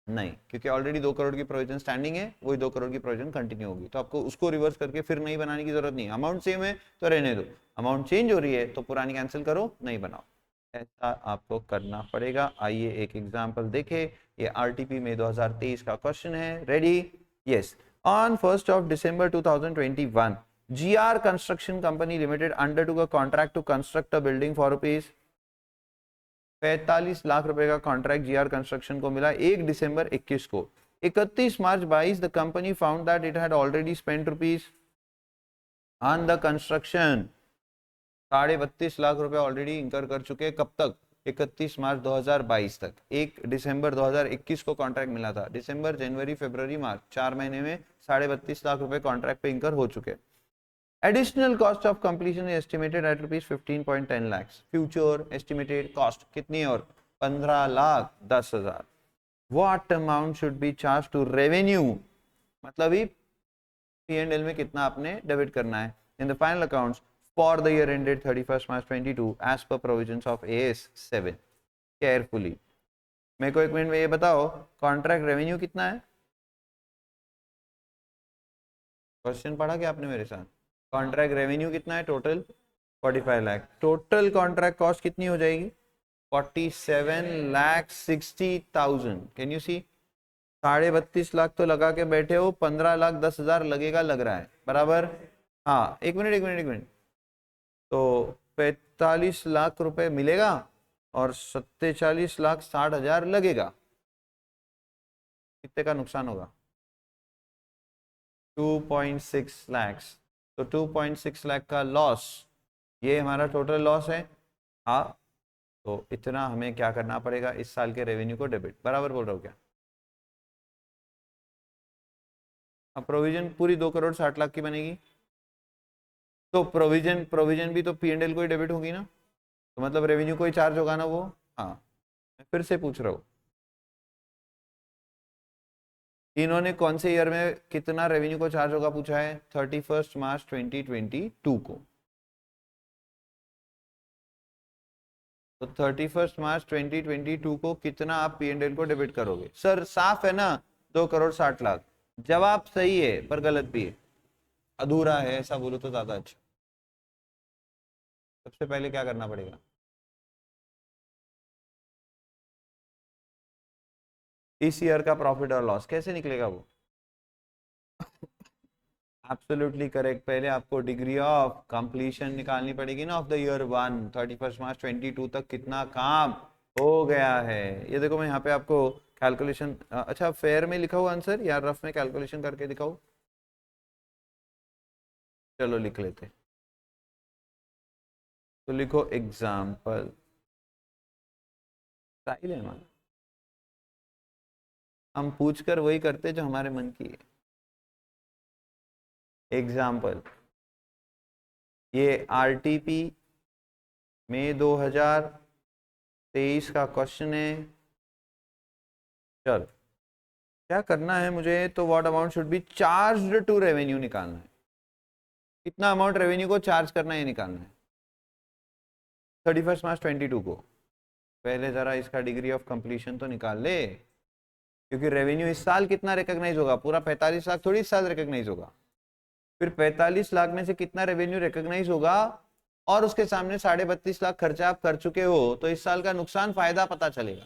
S1: नहीं, क्योंकि ऑलरेडी 2 करोड़ की प्रोविजन स्टैंडिंग है, वही 2 करोड़ की प्रोविजन कंटिन्यू होगी, तो आपको उसको रिवर्स करके फिर नहीं बनाने की जरूरत नहीं। अमाउंट सेम है तो रहने दो, अमाउंट चेंज हो रही है तो पुरानी कैंसिल करो, नहीं बनाओ, ऐसा आपको करना पड़ेगा। आइए एक एग्जांपल देखें, ये आरटीपी में 2023 का क्वेश्चन है। Ready? Yes. On 1 December 2021 GR construction company limited undertook a contract to construct a building for ₹45 lakh का कॉन्ट्रैक्ट जीआर कंस्ट्रक्शन को मिला 1 दिसंबर 21 को। 31 March 22 the company found that it had already spent rupees on the construction. 32.5 lakh रुपए ऑलरेडी इंकर कर चुके। कब तक? 31 मार्च 2022 तक। 1 दिसंबर 2021 को कॉन्ट्रैक्ट मिला था, दिसंबर जनवरी फरवरी मार्च 4 महीने में 32.5 लाख रुपए कॉन्ट्रैक्ट पे इंकर हो चुके। Additional cost of completion is estimated at rupees 15.10 lakhs. Future estimated cost कितनी है? और 15,10,000. What amount should be charged to revenue? मतलब ही P&L में कितना आपने डेबिट करना है in the final accounts for the year ended 31st March 22 as per provisions of AS 7. Carefully. मेरे को एक मिनट में ये बताओ, कॉन्ट्रैक्ट रेवेन्यू कितना है? क्वेश्चन पढ़ा क्या आपने मेरे साथ? कॉन्ट्रैक्ट रेवेन्यू कितना है total? 45 lakh. Total contract cost कितनी हो जाएगी? 47,60,000। Can you see? 32.5 लाख तो लगा के बैठे हो, 15,10,000 लगेगा, लग रहा है बराबर? हाँ एक मिनट। तो 45 लाख रुपए मिलेगा और 47,60,000 लगेगा, कितने का नुकसान होगा? 2.6 लाख। तो 2.6 लाख का लॉस, ये हमारा टोटल लॉस है। हाँ, तो इतना हमें क्या करना पड़ेगा, इस साल के रेवेन्यू को डेबिट। बराबर बोल रहा हूँ क्या? अब प्रोविजन पूरी 2 करोड़ 60 लाख की बनेगी, तो प्रोविजन भी तो P&L को ही डेबिट होगी ना, तो मतलब रेवेन्यू को ही चार्ज होगा ना वो। हाँ मैं फिर से पूछ रहा हूँ, इन्होंने कौन से ईयर में कितना रेवेन्यू को चार्ज होगा पूछा है? 31 मार्च 2022 को। तो 31 मार्च 2022 को कितना आप P&L को डेबिट करोगे? सर साफ है ना, 2 करोड़ 60 लाख। जवाब सही है पर गलत भी है, अधूरा है ऐसा बोलो तो ज्यादा अच्छा। सबसे पहले क्या करना पड़ेगा? इस ईयर का प्रॉफिट और लॉस कैसे निकलेगा वो? Absolutely correct. पहले आपको डिग्री ऑफ कंप्लीशन निकालनी पड़ेगी ना ऑफ द ईयर 1, 31 मार्च 22 तक कितना काम हो गया है। ये देखो मैं यहाँ पे आपको कैलकुलेशन, अच्छा फेयर में लिखा हुआ आंसर या रफ में कैलकुलेशन करके दिखाऊं? चलो लिख लेते, तो लिखो एग्जाम्पल। स्टाइल है हमारा, हम पूछ कर वही करते जो हमारे मन की है। एग्जाम्पल, ये आरटीपी में 2023 का क्वेश्चन है। चल क्या करना है मुझे, तो what amount should be charged to revenue निकालना है, कितना अमाउंट रेवेन्यू को चार्ज करना है निकालना है 31 मार्च 22 को। पहले जरा इसका डिग्री ऑफ कंप्लीशन तो निकाल ले। क्योंकि रेवेन्यू इस साल कितना रिकॉग्नाइज होगा, पूरा 45 लाख थोड़ी इस साल रिकॉग्नाइज होगा। फिर 45 लाख में से कितना रेवेन्यू रिकॉग्नाइज होगा और उसके सामने 32.5 लाख खर्चा आप कर चुके हो, तो इस साल का नुकसान फायदा पता चलेगा।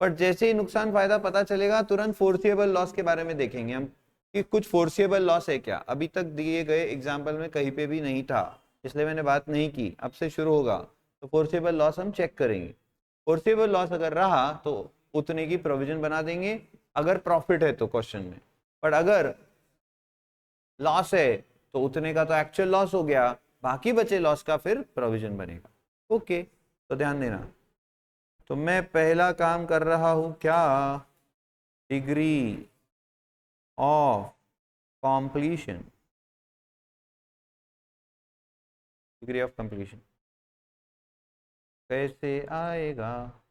S1: पर जैसे ही नुकसान फायदा पता चलेगा तुरंत फोर्सिएबल लॉस के बारे में देखेंगे हम कि कुछ फोर्सिएबल लॉस है क्या। अभी तक दिए गए एग्जाम्पल में कहीं पे भी नहीं था, इसलिए मैंने बात नहीं की, अब से शुरू होगा तो फोर्सिएबल लॉस हम चेक करेंगे। फोर्सिएबल लॉस अगर रहा तो उतने की प्रोविजन बना देंगे अगर प्रॉफिट है तो क्वेश्चन में, पर अगर लॉस है तो उतने का तो एक्चुअल लॉस हो गया, बाकी बचे लॉस का फिर प्रोविजन बनेगा। ओके, तो ध्यान देना। तो मैं पहला काम कर रहा हूं क्या, degree of completion, degree of completion कैसे आएगा।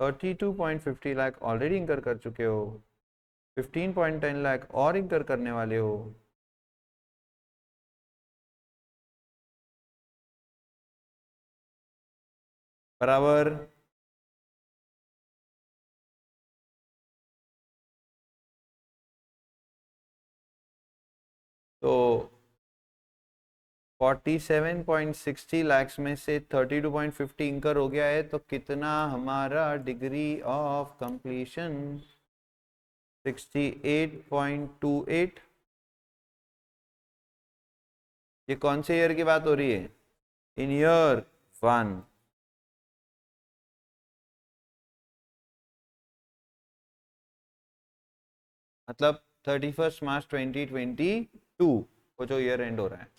S1: 32.50 लाख ऑलरेडी इंकर कर चुके हो, 15.10 लाख और इंकर करने वाले हो, बराबर। तो 47.60 लैक्स में से 32.50 इंकर हो गया है, तो कितना हमारा डिग्री ऑफ कंप्लीशन 68.28। ये कौन से ईयर की बात हो रही है, इन ईयर 1। मतलब 31 मार्च 2022 को जो ईयर एंड हो रहा है।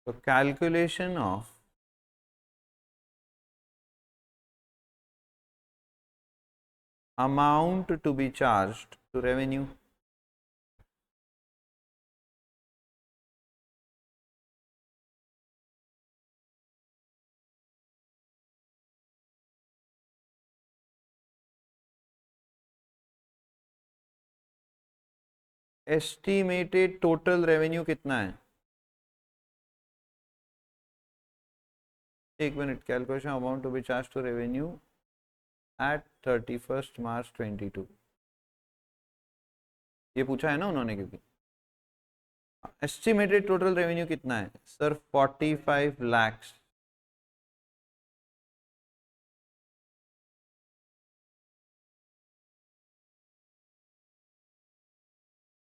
S1: तो calculation of amount to be charged to revenue, estimated total revenue कितना है, एक minute, calculation amount to be charge to revenue at 31 March 22, ये पूछा है ना उन्होंने, क्योंकि एस्टिमेटेड टोटल रेवेन्यू कितना है sir, 45 lakhs.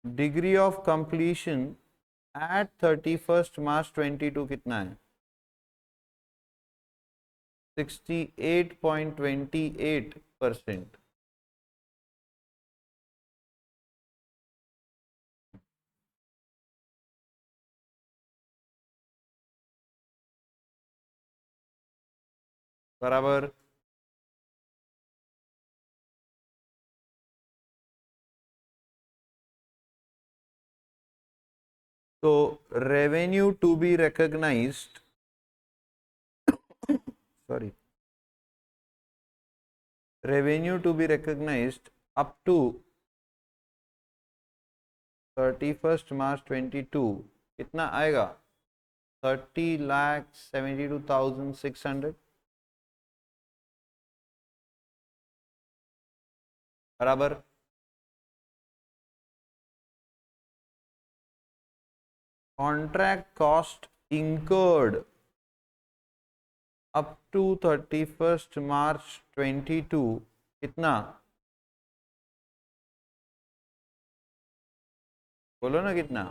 S1: Degree of completion at 31 March 22 कितना है, 68.28%। बराबर। तो revenue to be recognised, sorry, revenue to be recognized up to 31st March 22 कितना आएगा, 30,72,600, बराबर। Contract cost incurred up to 31st March 22 कितना, बोलो ना कितना,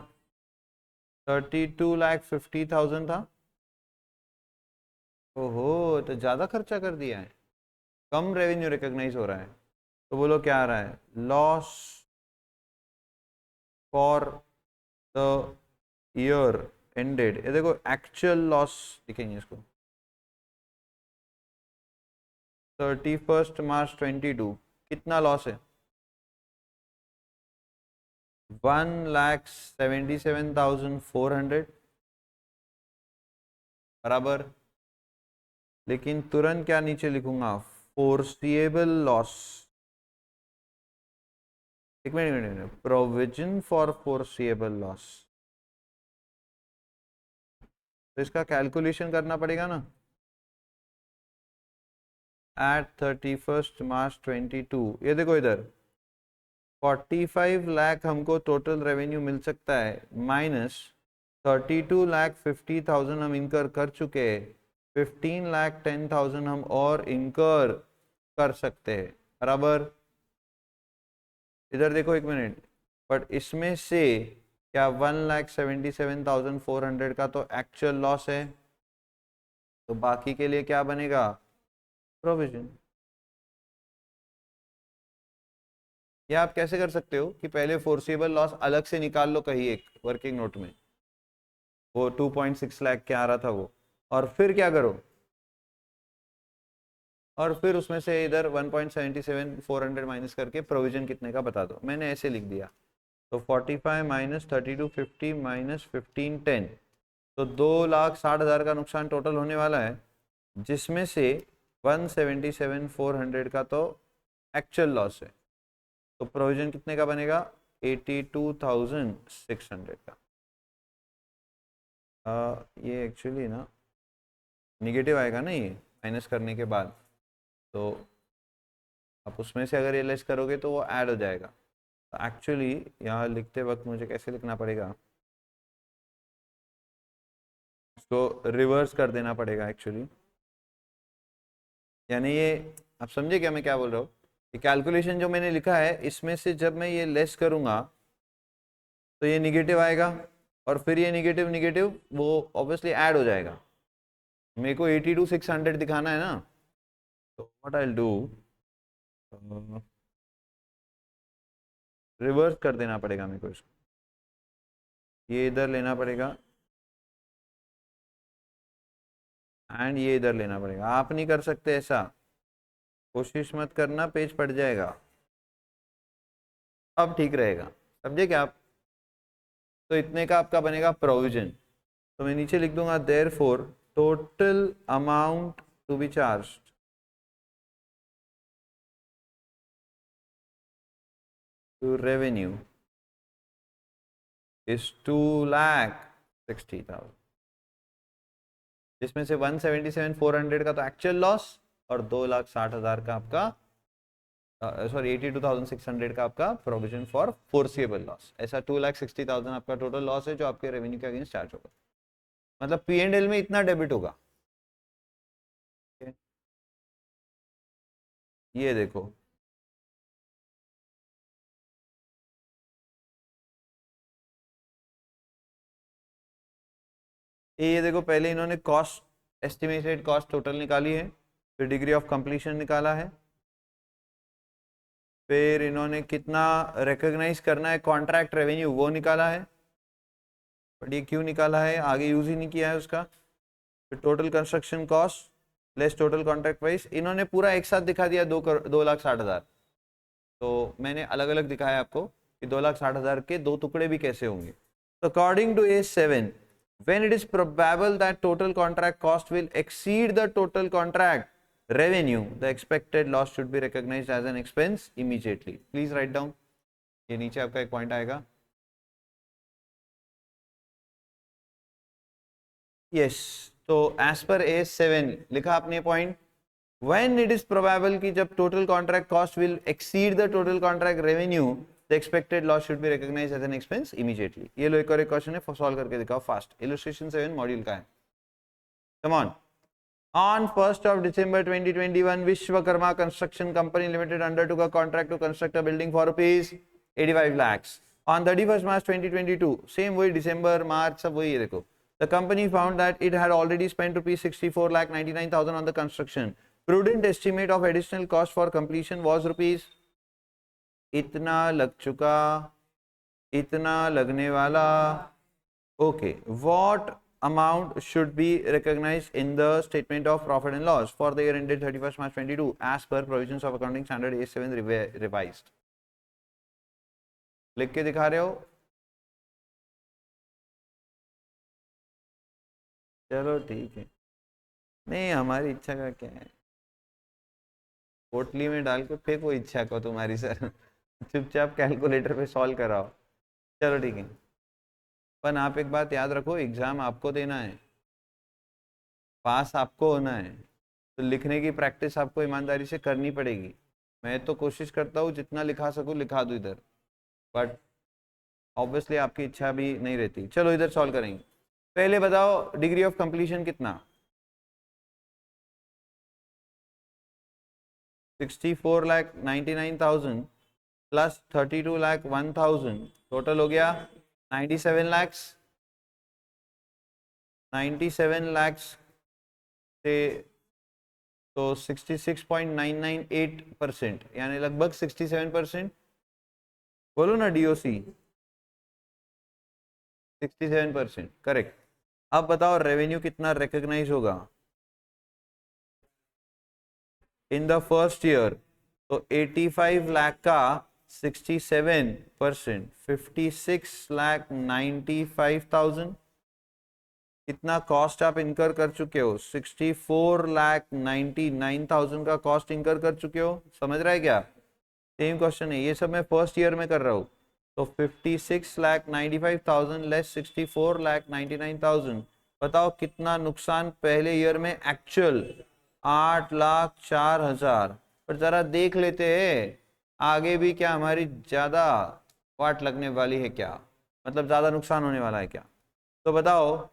S1: 32,50,000 था। ओहो, तो ज्यादा खर्चा कर दिया है, कम रेवेन्यू रिकॉग्नाइज हो रहा है। तो बोलो क्या आ रहा है, loss for the year ended, ये देखो एक्चुअल लॉस लिखेंगे इसको, 31 मार्च 22 कितना लॉस है, 1,77,400, बराबर। लेकिन तुरंत क्या नीचे लिखूंगा, फोर्सिएबल लॉस, एक minute, provision for foreseeable loss, तो इसका कैलकुलेशन करना पड़ेगा ना। एट 31 मार्च 22, ये देखो इधर 45 लाख हमको टोटल रेवेन्यू मिल सकता है, माइनस 32,50,000 हम इनकर कर चुके हैं, 15,10,000 हम और इनकर कर सकते हैं, बराबर। इधर देखो एक मिनट, बट इसमें से क्या 1,77,400 का तो एक्चुअल लॉस है, तो बाकी के लिए क्या बनेगा, प्रोविजन। या आप कैसे कर सकते हो कि पहले फोर्सेबल लॉस अलग से निकाल लो कहीं एक वर्किंग नोट में, वो 2.6 लाख क्या आ रहा था वो, और फिर क्या करो, और फिर उसमें से इधर 1,77,400 माइनस करके प्रोविजन कितने का बता दो। मैंने ऐसे लिख दिया, तो 45 माइनस 3250 माइनस 1510, तो 2,60,000 का नुकसान टोटल होने वाला है, जिसमें से 177,400 का तो एक्चुअल लॉस है, तो प्रोविजन कितने का बनेगा, 82,600 का। ये एक्चुअली ना निगेटिव आएगा ना, ये माइनस करने के बाद, तो आप उसमें से अगर ये लेस करोगे तो वो ऐड हो जाएगा। तो एक्चुअली यहाँ लिखते वक्त मुझे कैसे लिखना पड़ेगा, उसको रिवर्स कर देना पड़ेगा एक्चुअली, यानी ये आप समझे क्या मैं क्या बोल रहा हूँ, ये कैलकुलेशन जो मैंने लिखा है इसमें से जब मैं ये लेस करूँगा तो ये निगेटिव आएगा, और फिर ये निगेटिव निगेटिव वो ऑब्वियसली ऐड हो जाएगा। मेरे को 82,600 दिखाना है ना, तो what I will do, reverse कर देना पड़ेगा मेरे को इसको, ये इधर लेना पड़ेगा एंड ये इधर लेना पड़ेगा। आप नहीं कर सकते ऐसा, कोशिश मत करना, पेज फट जाएगा। अब ठीक रहेगा, समझे क्या आप। तो इतने का आपका बनेगा प्रोविजन, तो मैं नीचे लिख दूंगा therefore total amount to be charged to revenue is 2,60,000, जिसमें से 177,400 का तो एक्चुअल लॉस और 2,60,000 का आपका सॉरी 82,600 का आपका प्रोविजन फॉर फोर्सिएबल लॉस। ऐसा 2,60,000 आपका टोटल लॉस है जो आपके रेवेन्यू के अगेंस्ट चार्ज होगा, मतलब P&L में इतना डेबिट होगा। ये देखो, ये देखो पहले इन्होंने कॉस्ट, एस्टिमेटेड कॉस्ट टोटल निकाली है, फिर डिग्री ऑफ कंप्लीशन निकाला है, फिर इन्होंने कितना रिकॉग्नाइज करना है कॉन्ट्रैक्ट रेवेन्यू वो निकाला है, बट ये क्यों निकाला है, आगे यूज ही नहीं किया है उसका। फिर total construction cost less total contract price, इन्होंने पूरा एक साथ दिखा दिया 2,60,000, तो मैंने अलग अलग दिखाया आपको कि 2,60,000 के दो टुकड़े भी कैसे होंगे। तो according to A7, when it is probable that total contract cost will exceed the total contract revenue, the expected loss should be recognized as an expense immediately. Please write down, ये नीचे आपका एक पॉइंट आएगा। yes, तो as per A7 लिखा आपने point, when it is probable कि जब total contract cost will exceed the total contract revenue, the expected loss should be recognized as an expense immediately. ये लो एक और एक क्वेश्चन है, सॉल्व करके दिखाओ फास्ट, इलस्ट्रेशन 7 मॉड्यूल का है। Come on. On 1st of December 2021, Vishwakarma Construction Company Limited undertook a contract to construct a building for rupees 85 lakhs. On 31st March 2022, same वही December, March सब वही है देखो। The company found that it had already spent rupees 64,99,000 on the construction. Prudent estimate of additional cost for completion was rupees इतना लग चुका, इतना लगने वाला। Okay, what amount should be recognized in the statement of profit and loss for the year ended 31st March 22 as per provisions of accounting standard A7 revised? लिख के दिखा रहे हो, चलो ठीक है, नहीं हमारी इच्छा का क्या है, पोटली में डाल के फेंको इच्छा को तुम्हारी सर, चुपचाप कैलकुलेटर पे सॉल्व कराओ। चलो ठीक है, पर आप एक बात याद रखो, एग्जाम आपको देना है, पास आपको होना है तो लिखने की प्रैक्टिस आपको ईमानदारी से करनी पड़ेगी। मैं तो कोशिश करता हूँ जितना लिखा सकूँ लिखा दूँ इधर, बट ऑब्वियसली आपकी इच्छा भी नहीं रहती। चलो इधर सॉल्व करेंगे। पहले बताओ डिग्री ऑफ कंप्लीशन कितना? 64,99,000 प्लस 32,01,000 टोटल हो गया 97 lakhs। 97 lakhs से तो 66.998% यानी लगभग 67%। बोलो ना डीओसी, 67% करेक्ट। अब बताओ रेवेन्यू कितना रिकॉग्नाइज होगा इन द फर्स्ट ईयर? तो 85 लाख का 67% 56,95,000। कितना कॉस्ट आप इनकर कर चुके हो? 64,99,000 का कॉस्ट इनकर कर चुके हो। समझ रहा है क्या? सेम क्वेश्चन है, ये सब मैं फर्स्ट ईयर में कर रहा हूँ। तो 56,95,000 लेस 64,99,000, बताओ कितना नुकसान पहले ईयर में एक्चुअल? 8,04,000। पर जरा देख लेते हैं आगे भी क्या हमारी ज्यादा वाट लगने वाली है क्या, मतलब ज्यादा नुकसान होने वाला है क्या। तो बताओ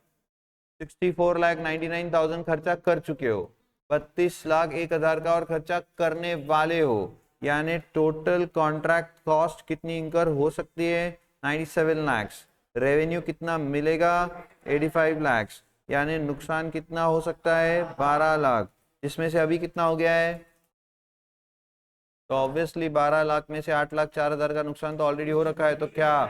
S1: 64,99,000 खर्चा कर चुके हो, 32,01,000 का और खर्चा करने वाले हो, यानी टोटल कॉन्ट्रैक्ट कॉस्ट कितनी इंकर हो सकती है? 97 lakhs। रेवेन्यू कितना मिलेगा? 85 lakhs। यानी नुकसान कितना हो सकता है? 12 लाख, जिसमें से अभी कितना हो गया है? तो ऑब्वियसली 12 लाख में से 8,04,000 का नुकसान तो ऑलरेडी हो रखा है। तो क्या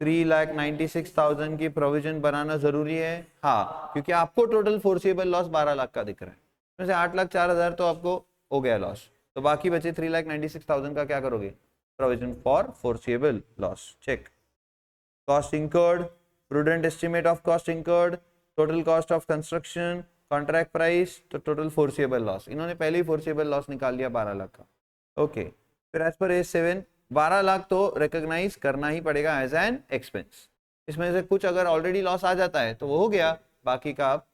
S1: 3,96,000 की प्रोविजन बनाना जरूरी है? हाँ, क्योंकि आपको टोटल फोर्सिएबल लॉस 12 लाख का दिख रहा है, उसमें से 8,04,000 तो आपको हो गया लॉस, तो बाकी बचे 3,96,000 का क्या करोगे? Provision for foreseeable loss. Check. Cost incurred, prudent estimate of cost incurred, total cost of construction, contract price, तो टोटल फोर्सिएबल लॉस। इन्होंने पहले ही फोर्सिएबल लॉस निकाल लिया 12 लाख का। ओके, फिर एज पर A7 12 लाख तो रिकॉग्नाइज करना ही पड़ेगा एज एन एक्सपेंस। इसमें से कुछ अगर ऑलरेडी लॉस आ जाता है तो वो हो गया, बाकी का आप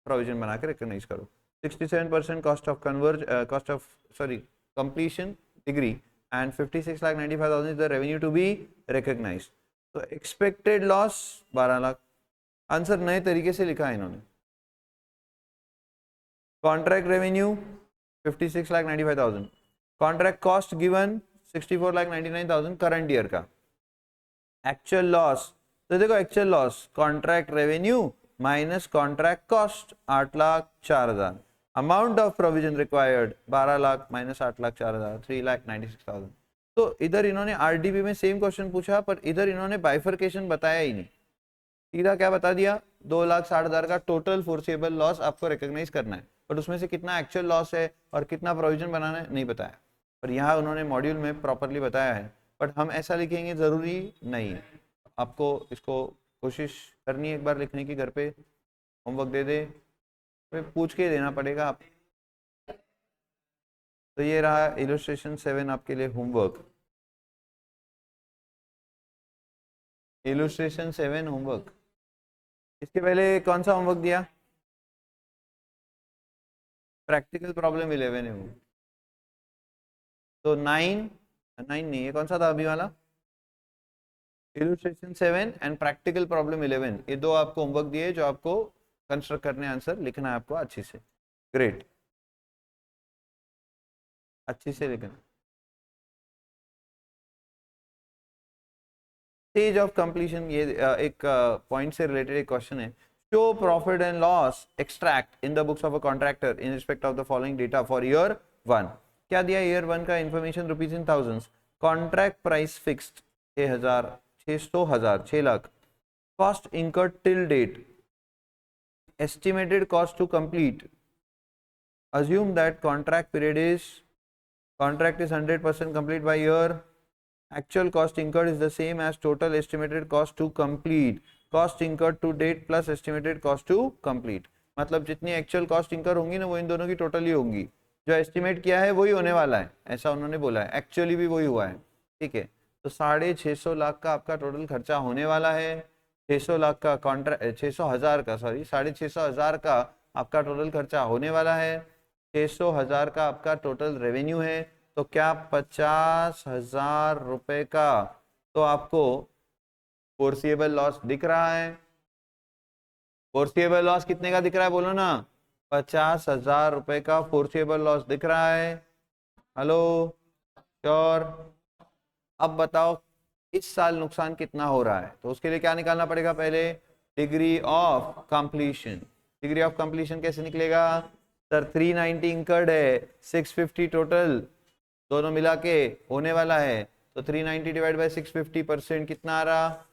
S1: प्रोविजन बना के रिकॉग्नाइज करो। 67% cost of completion degree and 56,95,000 is the revenue to be recognised. तो एक्सपेक्टेड लॉस 12 लाख। आंसर नए तरीके से लिखा है इन्होंने। Contract revenue 56,95,000, contract cost given 64,99,000 current year का। एक्चुअल लॉस, तो देखो actual loss contract revenue minus contract cost 8,04,000। Amount of provision required 12 lakh minus 8,04,000 3,96,000। तो इधर इन्होंने आरडीबी में सेम क्वेश्चन पूछा, पर इधर इन्होंने बाइफरकेशन बताया ही नहीं, सीधा क्या बता दिया? 2,60,000 का टोटल फोर्सिएबल लॉस आपको रिकॉग्नाइज करना है, बट उसमें से कितना एक्चुअल लॉस है और कितना प्रोविजन बनाना है नहीं बताया। पर यहाँ उन्होंने मॉड्यूल में प्रॉपरली बताया है, बट हम ऐसा लिखेंगे जरूरी नहीं है। आपको इसको कोशिश करनी है एक बार लिखने की, घर पे होमवर्क दे दे, तो पूछ के देना पड़ेगा आप। तो ये रहा इलस्ट्रेशन 7 आपके लिए होमवर्क। Illustration 7 homework. इसके पहले कौन सा होमवर्क दिया? प्रैक्टिकल प्रॉब्लम 11 है वो। तो 9 नहीं, ये कौन सा था अभी वाला? इलस्ट्रेशन 7 एंड प्रैक्टिकल प्रॉब्लम 11, ये दो आपको होमवर्क दिए जो आपको कंस्ट्रक्ट करने आंसर लिखना है आपको अच्छी से। ग्रेट, अच्छी से लिखना। स्टेज ऑफ कंप्लीशन, ये एक पॉइंट से रिलेटेड एक क्वेश्चन है। Show profit and loss extract in the books of a contractor in respect of the following data for year 1। क्या दिया ईयर 1 का information rupees in thousands. Contract price fixed 6,000 6 lakh. Cost incurred till date, estimated cost to complete, assume that contract is 100% complete by year, actual cost incurred is the same as total estimated cost to complete, cost incurred to date plus estimated cost to complete। मतलब जितनी एक्चुअल कॉस्ट इंकर होंगी ना वो इन दोनों की टोटल ही होंगी, जो एस्टिमेट किया है वही होने वाला है, ऐसा उन्होंने बोला है, एक्चुअली भी वही हुआ है। ठीक है, तो 650 लाख का आपका टोटल खर्चा होने वाला है। 600 लाख का कॉन्ट्रैक्ट 600,000 का 650,000 का आपका टोटल खर्चा होने वाला है, 600,000 का आपका टोटल रेवेन्यू है, तो क्या 50,000 रुपए का तो आपको फोर्सिएबल लॉस दिख रहा है। फोर्सिएबल लॉस कितने का दिख रहा है बोलो ना, 50,000 रुपए का फोर्सिएबल लॉस दिख रहा है। Hello, sure. अब बताओ इस साल नुकसान कितना हो रहा है, तो उसके लिए क्या निकालना पड़ेगा, पहले degree of completion. Degree of completion कैसे निकलेगा सर, 390 इंकर्ड है, 650 टोटल दोनों मिला के होने वाला है, तो 390 डिवाइड बाय 650% कितना आ रहा,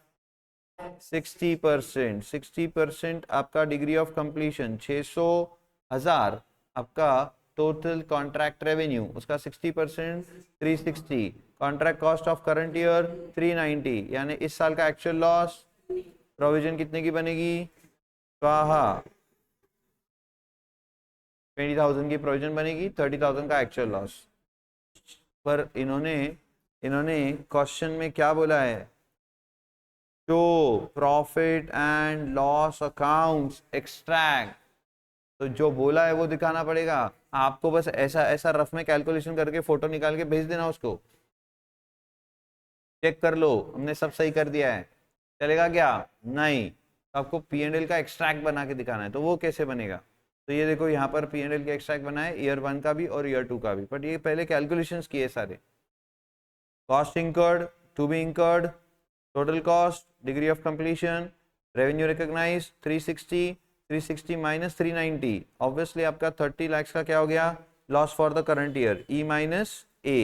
S1: 60%। 60% आपका डिग्री ऑफ कंप्लीशन 600,000 आपका टोटल कॉन्ट्रैक्ट रेवेन्यू, उसका 60% 360, contract cost of current year 390, यानी इस साल का एक्चुअल लॉस प्रोविजन कितने की बनेगी, स्वाहा 20,000 की प्रोविजन बनेगी, 30,000 का एक्चुअल लॉस। पर इन्होंने क्वेश्चन में क्या बोला है, show profit and loss accounts extract, तो जो बोला है वो दिखाना पड़ेगा आपको। बस ऐसा ऐसा रफ में कैलकुलेशन करके फोटो निकाल के भेज देना उसको, चेक कर लो हमने सब सही कर दिया है, चलेगा क्या, नहीं। तो आपको P&L का एक्सट्रैक्ट बना के दिखाना है, तो वो कैसे बनेगा, तो ये देखो यहाँ पर P&L का एक्सट्रैक्ट बना है ईयर 1 का भी और ईयर 2 का भी, बट ये पहले कैलकुलेशंस किए सारे। Cost incurred, to be incurred, total cost, degree of completion, revenue recognise 360 minus 390, obviously आपका 30 लाख का क्या हो गया, loss for the current year, E minus A,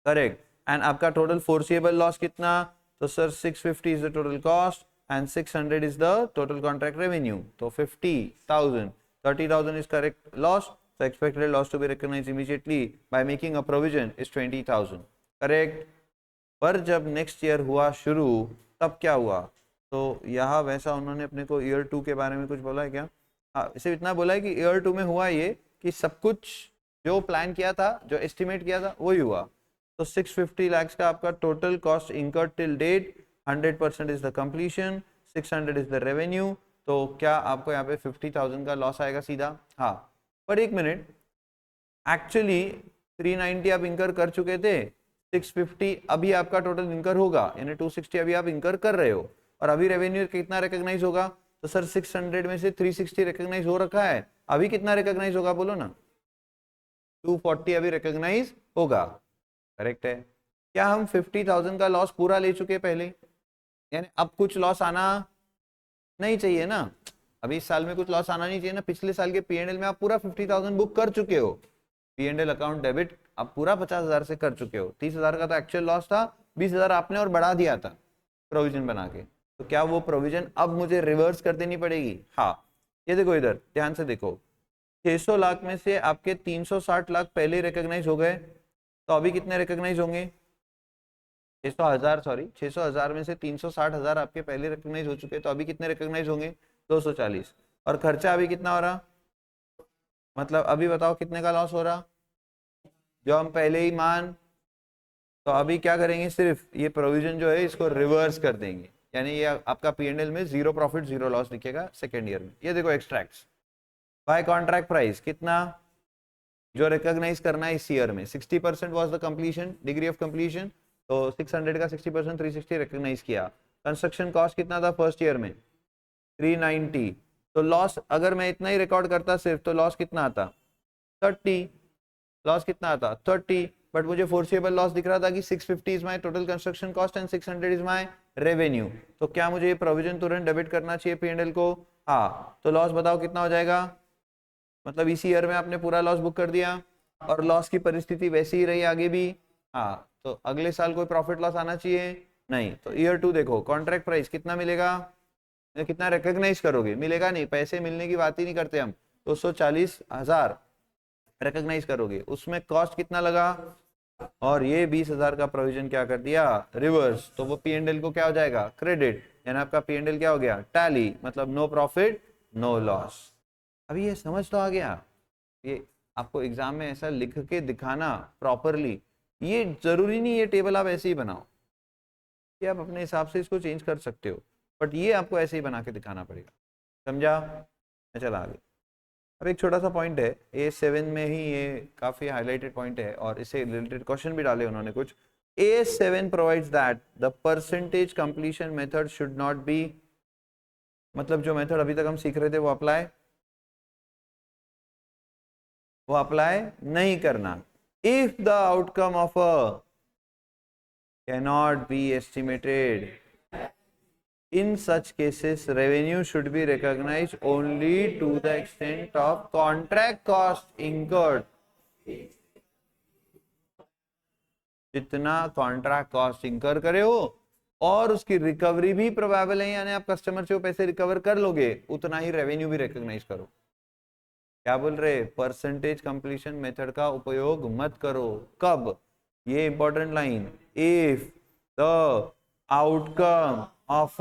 S1: correct. And आपका टोटल फोर्सिएबल लॉस कितना, तो sir 650 is the total cost and 600 is the total contract revenue, so 50,000, 30,000 is correct loss, so expected loss to be recognized immediately by making a provision is 20,000, correct। पर जब नेक्स्ट ईयर हुआ शुरू तब क्या हुआ, तो यहाँ वैसा उन्होंने अपने को ईयर 2 के बारे में कुछ बोला है क्या, हाँ सिर्फ इतना बोला है कि ईयर 2 में हुआ ये कि सब कुछ जो प्लान किया था, जो एस्टिमेट किया था वही हुआ, तो 650 lakhs का आपका total cost incurred till date, 100% is the completion, 600 is the revenue, तो क्या आपको यहाँ पे 50,000 का लॉस आएगा सीधा, हाँ। पर एक मिनट, एक्चुअली 390 आप इंकर कर चुके थे, 650 अभी आपका टोटल इंकर होगा, यानी 260 अभी आप इंकर कर रहे हो, और अभी रेवेन्यू कितना रिकॉग्नाइज होगा, तो सर 600 में से 360 रिकॉग्नाइज हो रखा है, अभी कितना रिकॉग्नाइज होगा बोलो ना, 240 अभी रिकॉग्नाइज होगा, करेक्ट है। क्या हम 50,000 का लॉस पूरा ले चुके पहले, यानी अब कुछ लॉस आना नहीं चाहिए ना, अभी इस साल में कुछ लॉस आना नहीं चाहिए ना, पिछले साल के P&L में आप पूरा 50,000 बुक कर चुके हो, P&L अकाउंट डेबिट आप पूरा 50,000 से कर चुके हो, 30,000 का तो एक्चुअल लॉस था, 20,000 आपने और बढ़ा दिया था प्रोविजन बना के, तो क्या वो प्रोविजन अब मुझे रिवर्स कर देनी पड़ेगी, हाँ। ये देखो इधर ध्यान से देखो, 600 लाख में से आपके 360 लाख पहले रिकॉग्नाइज हो गए, तो अभी कितने रिकॉग्नाइज होंगे, 600,000 में से 360,000 आपके पहले रिकॉग्नाइज हो चुके, तो अभी कितने रिकॉग्नाइज होंगे, 240, और खर्चा अभी कितना हो रहा, मतलब अभी बताओ कितने का लॉस हो रहा, जो हम पहले ही मान, तो अभी क्या करेंगे, सिर्फ ये प्रोविजन जो है इसको रिवर्स कर देंगे, यानी ये आपका P&L में 0 प्रॉफिट 0 लॉस दिखेगा सेकेंड ईयर में। ये देखो एक्सट्रैक्ट्स बाय कॉन्ट्रैक्ट प्राइस कितना जो रिकॉग्नाइज करना है इस ईयर में, 60% was the completion, degree of completion, तो 600 का 60% 360 रिकॉग्नाइज किया। कंस्ट्रक्शन कॉस्ट कितना था फर्स्ट ईयर में, 390, तो लॉस अगर मैं इतना ही रिकॉर्ड करता सिर्फ, तो लॉस कितना आता, 30, लॉस कितना आता 30, बट मुझे फोर्सिएबल लॉस दिख रहा था कि 650 is my total construction cost and 600 is my revenue, तो क्या मुझे ये प्रोविजन तुरंत डेबिट करना चाहिए P&L को, हाँ। तो लॉस बताओ कितना हो जाएगा, मतलब इसी ईयर में आपने पूरा लॉस बुक कर दिया, और लॉस की परिस्थिति वैसी ही रही आगे भी, हाँ। तो अगले साल कोई प्रॉफिट लॉस आना चाहिए नहीं, तो ईयर 2 देखो कॉन्ट्रैक्ट प्राइस कितना मिलेगा, कितना रिकॉग्नाइज करोगे, मिलेगा नहीं, पैसे मिलने की बात ही नहीं करते हम, 240,000 रिकॉग्नाइज करोगे, उसमें कॉस्ट कितना लगा, और ये 20,000 का प्रोविजन क्या कर दिया, रिवर्स, तो वो P&L को क्या हो जाएगा, क्रेडिट, यानी आपका P&L क्या हो गया, टैली, मतलब नो प्रॉफिट नो लॉस। अभी ये समझ तो आ गया, ये आपको एग्जाम में ऐसा लिख के दिखाना प्रॉपरली, ये जरूरी नहीं ये टेबल आप ऐसे ही बनाओ, ये आप अपने हिसाब से इसको चेंज कर सकते हो, बट ये आपको ऐसे ही बना के दिखाना पड़ेगा। समझा? चला आगे। अब एक छोटा सा पॉइंट है A7 में ही, ये काफी हाईलाइटेड पॉइंट है और इससे रिलेटेड क्वेश्चन भी डाले उन्होंने कुछ। A7 provides that the percentage completion method should not be, मतलब जो मेथड अभी तक हम सीख रहे थे वो अप्लाई नहीं करना। If the outcome of a cannot be estimated, in such cases revenue should be recognized only to the extent of contract cost incurred, जितना कॉन्ट्रैक्ट कॉस्ट इंकर करे हो और उसकी रिकवरी भी प्रोबेबल है, यानी आप कस्टमर से वो पैसे रिकवर कर लोगे, उतना ही रेवेन्यू भी रिकॉग्नाइज करो। क्या बोल रहे? परसेंटेज कंप्लीशन मेथड का उपयोग मत करो। कब? ये important line, if the outcome of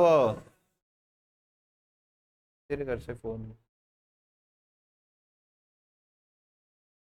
S1: तेरे घर से फोन